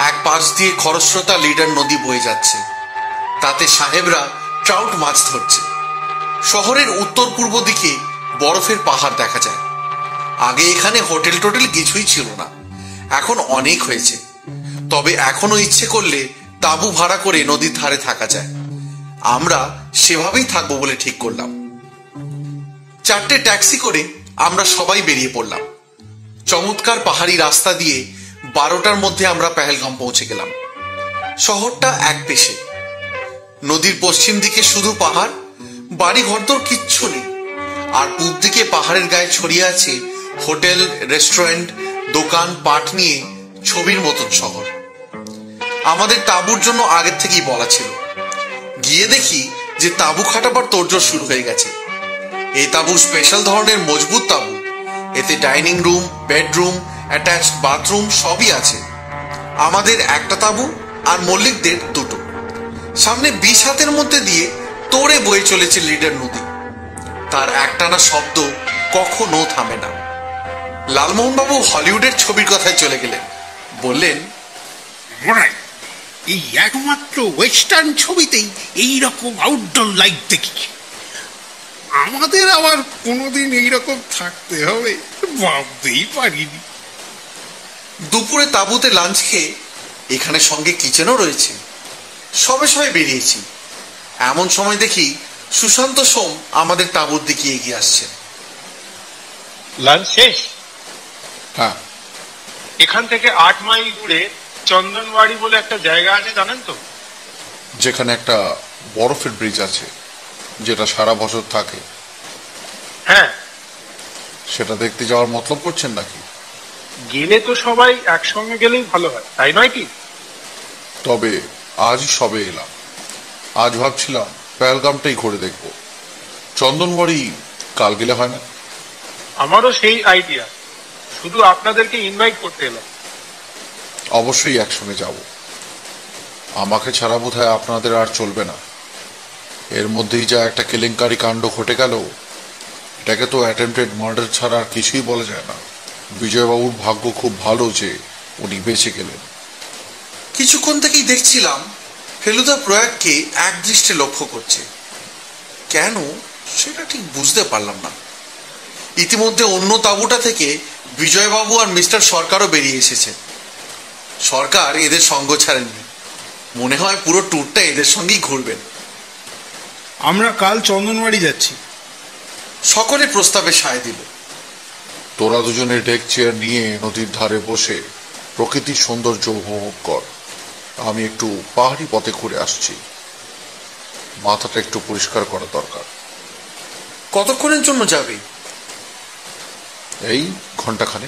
এক পাশ দিয়ে খরস্রোতা লিডার নদী বয়ে যাচ্ছে, তাতে সাহেবরা ট্রাউট মাছ ধরছে। শহরের উত্তর পূর্ব দিকে বরফের পাহাড় দেখা যায়। আগে এখানে হোটেল টোটেল কিছুই ছিল না, এখন অনেক হয়েছে, তবে এখনো ইচ্ছে করলে তাঁবু ভাড়া করে নদীর ধারে থাকা যায়। আমরা সেভাবেই থাকবো বলে ঠিক করলাম। 4টে ট্যাক্সি করে আমরা সবাই বেরিয়ে পড়লাম। চমৎকার পাহাড়ি রাস্তা দিয়ে 12টার মধ্যে আমরা পেহেলগাম পৌঁছে গেলাম। শহরটা এক পেশে, নদীর পশ্চিম দিকে শুধু পাহাড়, বাড়ি ঘরদোর কিচ্ছু নেই। আর পূব দিকে পাহাড়ের গায়ে ছড়িয়ে আছে হোটেল, রেস্টুরেন্ট, দোকান পাট নিয়ে ছবির মতন শহর। আমাদের তাঁবুর জন্য আগের থেকেই বলা ছিল। গিয়ে দেখি যে তাঁবু খাটাবার তোড়জোড় শুরু হয়ে গেছে। এই তাঁবু স্পেশাল ধরনের মজবুত তাঁবু। এতে dining room, bedroom, attached bathroom সবই আছে। আমাদের একটা তাঁবু আর মল্লিকদের 2টো। সামনে 20 হাতের মধ্যে দিয়ে তোড়ে বয়ে চলেছে লিডার নদী। তার একটানা শব্দ কখনো থামে না। লালমোহনবাবু হলিউডের ছবির কথায় চলে গেলেন। বললেন, এই একমাত্র ওয়েস্টার্ন ছবিতেই এইরকম আউটডোর লাইট দেখি। আমাদের আবার কোনোদিন এইরকম থাকতে হবে ভাবতেই পারিনি। দুপুরে তাঁবুতে লাঞ্চ খেয়ে এখানে সঙ্গে কিচেনও রয়েছে। সবে সবে বেরিয়েছি, এমন সময় দেখি সুশান্ত সোম আমাদের তাঁবুর দিকে এগিয়ে আসছে। লাঞ্চ শেষ? হ্যাঁ, এখান থেকে 8 মাইল দূরে চন্দনবাড়ি বলে একটা জায়গা আছে, জানেন তো? যেখানে একটা বরফের ব্রিজ আছে, যেটা সারা বছর থাকে। হ্যাঁ, সেটা দেখতে যাওয়ার মতলব করছেন নাকি? গেলে তো সবাই একসঙ্গে গেলেই ভালো হয়, তাই নয় কি? তবে আজই সবে এলাম। আজ ভাবছিলাম পেহেলগামটাই ঘুরে দেখব। চন্দনবাড়ি কাল গেলে হয় না? আমারও সেই আইডিয়া, শুধু আপনাদেরকে ইনভাইট করতে এলাম। অবশ্যই একসঙ্গে যাব। আমাকে ছাড়া বোধহয় আপনাদের আর চলবে না। এর মধ্যেই যা একটা কেলেঙ্কারি কাণ্ড ঘটে গেল, এটাকে তো অ্যাটেম্পটেড মার্ডার ছাড়া আর কিছুই বলা যায় না। বিজয়বাবুর ভাগ্য খুব ভালো যে উনি বেঁচে গেলেন। কিছুক্ষণ থেকেই দেখছিলাম ফেলুদা প্রয়াগকে একদৃষ্টে লক্ষ্য করছে। কেন সেটা ঠিক বুঝতে পারলাম না। ইতিমধ্যে অন্য তাঁবুটা থেকে বিজয়বাবু আর মিস্টার সরকারও বেরিয়ে এসেছে। সরকার এদের সঙ্গ ছাড়েননি। মনে হয় পুরো ট্যুরটা এদের সঙ্গেই ঘুরবেন। আমরা কাল চন্দনবাড়ি যাচ্ছি। সকলে প্রস্তাবে সায় দিল। তোরা দুজনে ডেক চেয়ার নিয়ে নদীর ধারে বসে প্রকৃতির সৌন্দর্য উপভোগ কর। আমি একটু পাহাড়ি পথে ঘুরে আসছি। মাথাটা একটু পরিষ্কার করা দরকার। কতক্ষণের জন্য যাবে? এই ঘন্টাখানে।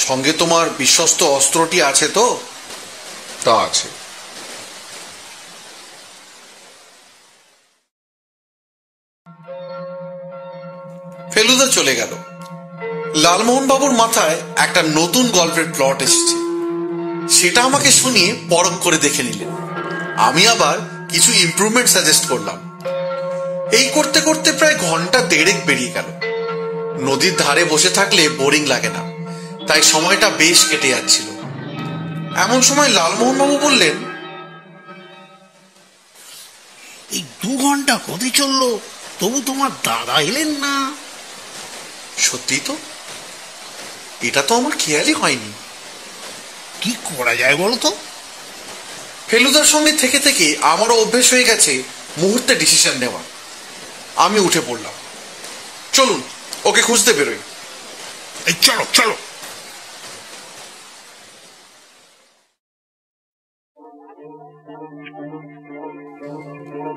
সঙ্গে তোমার বিশ্বস্ত অস্ত্রটি আছে তো? তা আছে। ফেলুদা চলে গেল। লালমোহন বাবুর মাথায় একটা নতুন গল্পের প্লট এসেছে। সেটা আমাকে শুনিয়ে পরখ করে দেখে নিলেন। আমি আবার কিছু ইমপ্রুভমেন্ট সাজেস্ট করলাম। এই করতে করতে প্রায় ঘন্টা 1.5 বেরিয়ে গেল। নদীর ধারে বসে থাকলে বোরিং লাগে না, তাই সময়টা বেশ কেটে যাচ্ছিল। এমন সময় লালমোহন বাবু বললেন, এই 2 ঘন্টা হতে চললো, তবু তোমার দাদা এলেন না। সত্যি তো, এটা তো আমার খেয়ালই হয়নি। কি করা যায় বলো তো? ফেলুদার সঙ্গে থেকে থেকে আমারও অভ্যেস হয়ে গেছে মুহূর্তে ডিসিশন নেওয়া। আমি উঠে পড়লাম। চলুন ওকে খুঁজতে বেরোই। এই চলো চলো।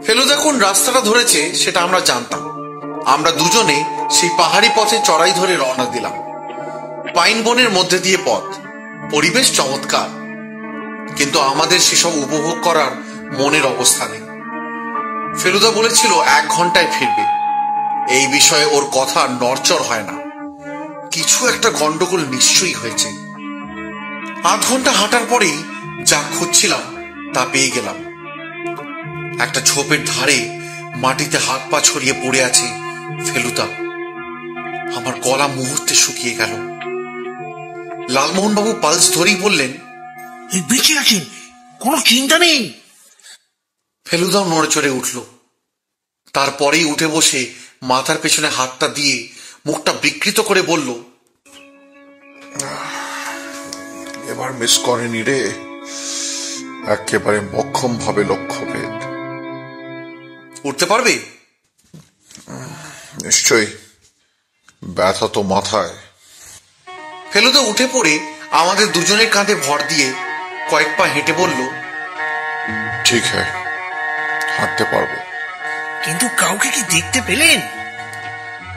ফেলুদা কোন রাস্তাটা ধরেছে সেটা আমরা জানতাম। আমরা দুজনে সেই পাহাড়ি পথে চড়াই ধরে রওনা দিলাম। পাইন বনের মধ্যে দিয়ে পথ, পরিবেশ চমৎকার, কিন্তু আমাদের সেসব উপভোগ করার মনের অবস্থা নেই। ফেলুদা বলেছিল 1 ঘন্টায় ফিরবে। এই বিষয়ে ওর কথা নড়চড় হয় না। কিছু একটা গন্ডগোল নিশ্চয়ই হয়েছে। 8 ঘন্টা হাঁটার পরেই যা খুঁজছিলাম তা পেয়ে গেলাম। একটা ঝোপের ধারে মাটিতে হাত পা ছড়িয়ে পড়ে আছে ফেলুদা। আমার গলা মুহূর্তে শুকিয়ে গেল। লালমোহন বাবু পালস ধরেই বললেন, এই বেঁচে আছেন, কোনো চিন্তা নেই। ফেলুদাও নড়ে চড়ে উঠল। তারপরেই উঠে বসে মাথার পেছনে হাতটা দিয়ে মুখটা বিকৃত করে বলল, এবার মিস করেনি রে, একেবারে মক্ষম ভাবে লক্ষ্যভেদ। উঠতে পারবে? নিশ্চয়ই, ব্যথা তো মাথায়। ফেলুদা উঠে পড়ে আমাদের দুজনের কাঁধে ভর দিয়ে কয়েক পা হেঁটে বলল, ঠিক হ্যাঁ, হাঁটতে পারবো। কিন্তু কাউকে কি দেখতে পেলেন?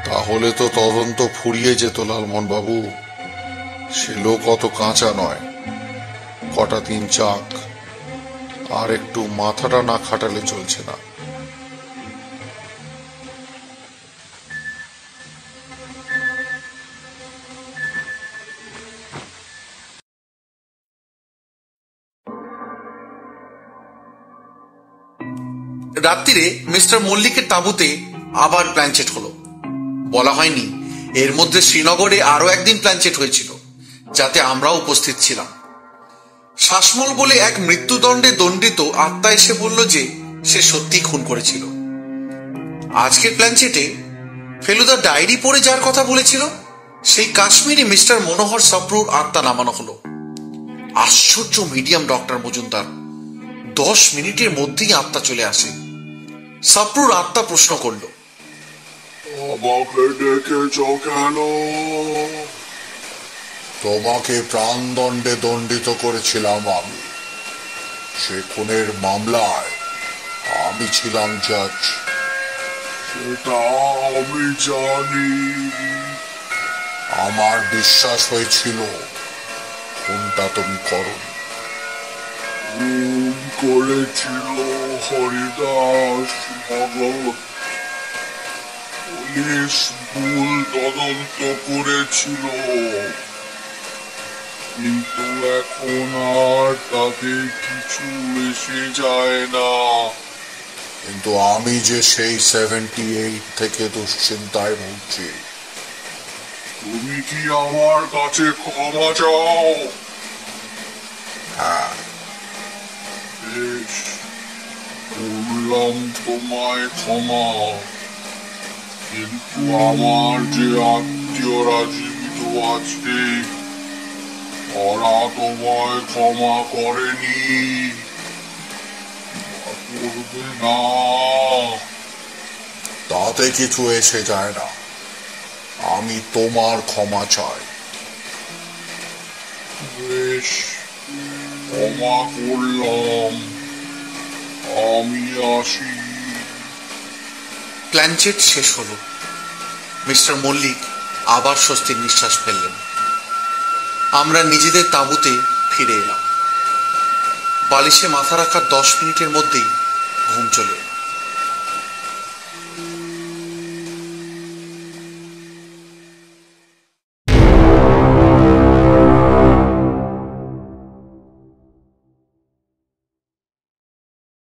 তাহলে তো তদন্ত ফুরিয়ে যেত লালমোহন বাবু। সে লোক অত কাঁচা নয়, কটা 3 চাক, আর একটু মাথাটা না খাটালে চলছে না। রাত্রিরে মিস্টার মল্লিকের তাঁবুতে আবার প্ল্যানচেট হলো। বলা হয়নি এর মধ্যে শ্রীনগরে আরো একদিন প্ল্যানচেট হয়েছিল, যাতে আমরাও উপস্থিত ছিলাম। শ্বাসমল বলে এক মৃত্যুদণ্ডে দণ্ডিত আত্মা এসে বলল যে সে সত্যি খুন করেছিল। আজকের প্ল্যানচেটে ফেলুদা ডায়েরি পড়ে যার কথা বলেছিল, সেই কাশ্মীরি মিস্টার মনোহর সাপ্রুর আত্মা নামানো হলো। আশ্চর্য মিডিয়াম ডক্টর মজুমদার, 10 মিনিটের মধ্যেই আত্মা চলে আসে। সাপ্রুর আত্মা প্রশ্ন করল, আমাকে ডেকেছ কেন? তোমাকে প্রাণদণ্ডে দণ্ডিত করেছিলাম আমি। সে খুনের মামলায় আমি ছিলাম জাজ। সেটা আমি জানি। আমার বিশ্বাস হয়েছিল খুনটা তুমি করো। খুন করেছিল হরিদাস ভগত। পুলিশ ভুল তদন্ত করেছিল, কিন্তু এখন আর তাতে কিছু এসে যায় না। কিন্তু আমি যে সেই 78 থেকে দুশ্চিন্তায় ভুগছি। তুমি কি আমার কাছে ক্ষমা চাও? হ্যাঁ, বেশ, বললাম তোমায় ক্ষমা। কিন্তু আমার যে আত্মীয়রা জীবিত আছে, ওরা তোমায় ক্ষমা করেনি, করবে না। তাতে কিছু এসে যায় না, আমি তোমার ক্ষমা চাই। বেশ, ক্ষমা করলাম, আমি আসি। প্ল্যানচেট শেষ হলো। মিস্টার মল্লিক আবার স্বস্তির নিঃশ্বাস ফেললেন। আমরা নিজেদের তাঁবুতে ফিরে এলাম। বালিশে মাথা রাখার 10 মিনিটের মধ্যেই ঘুম চলে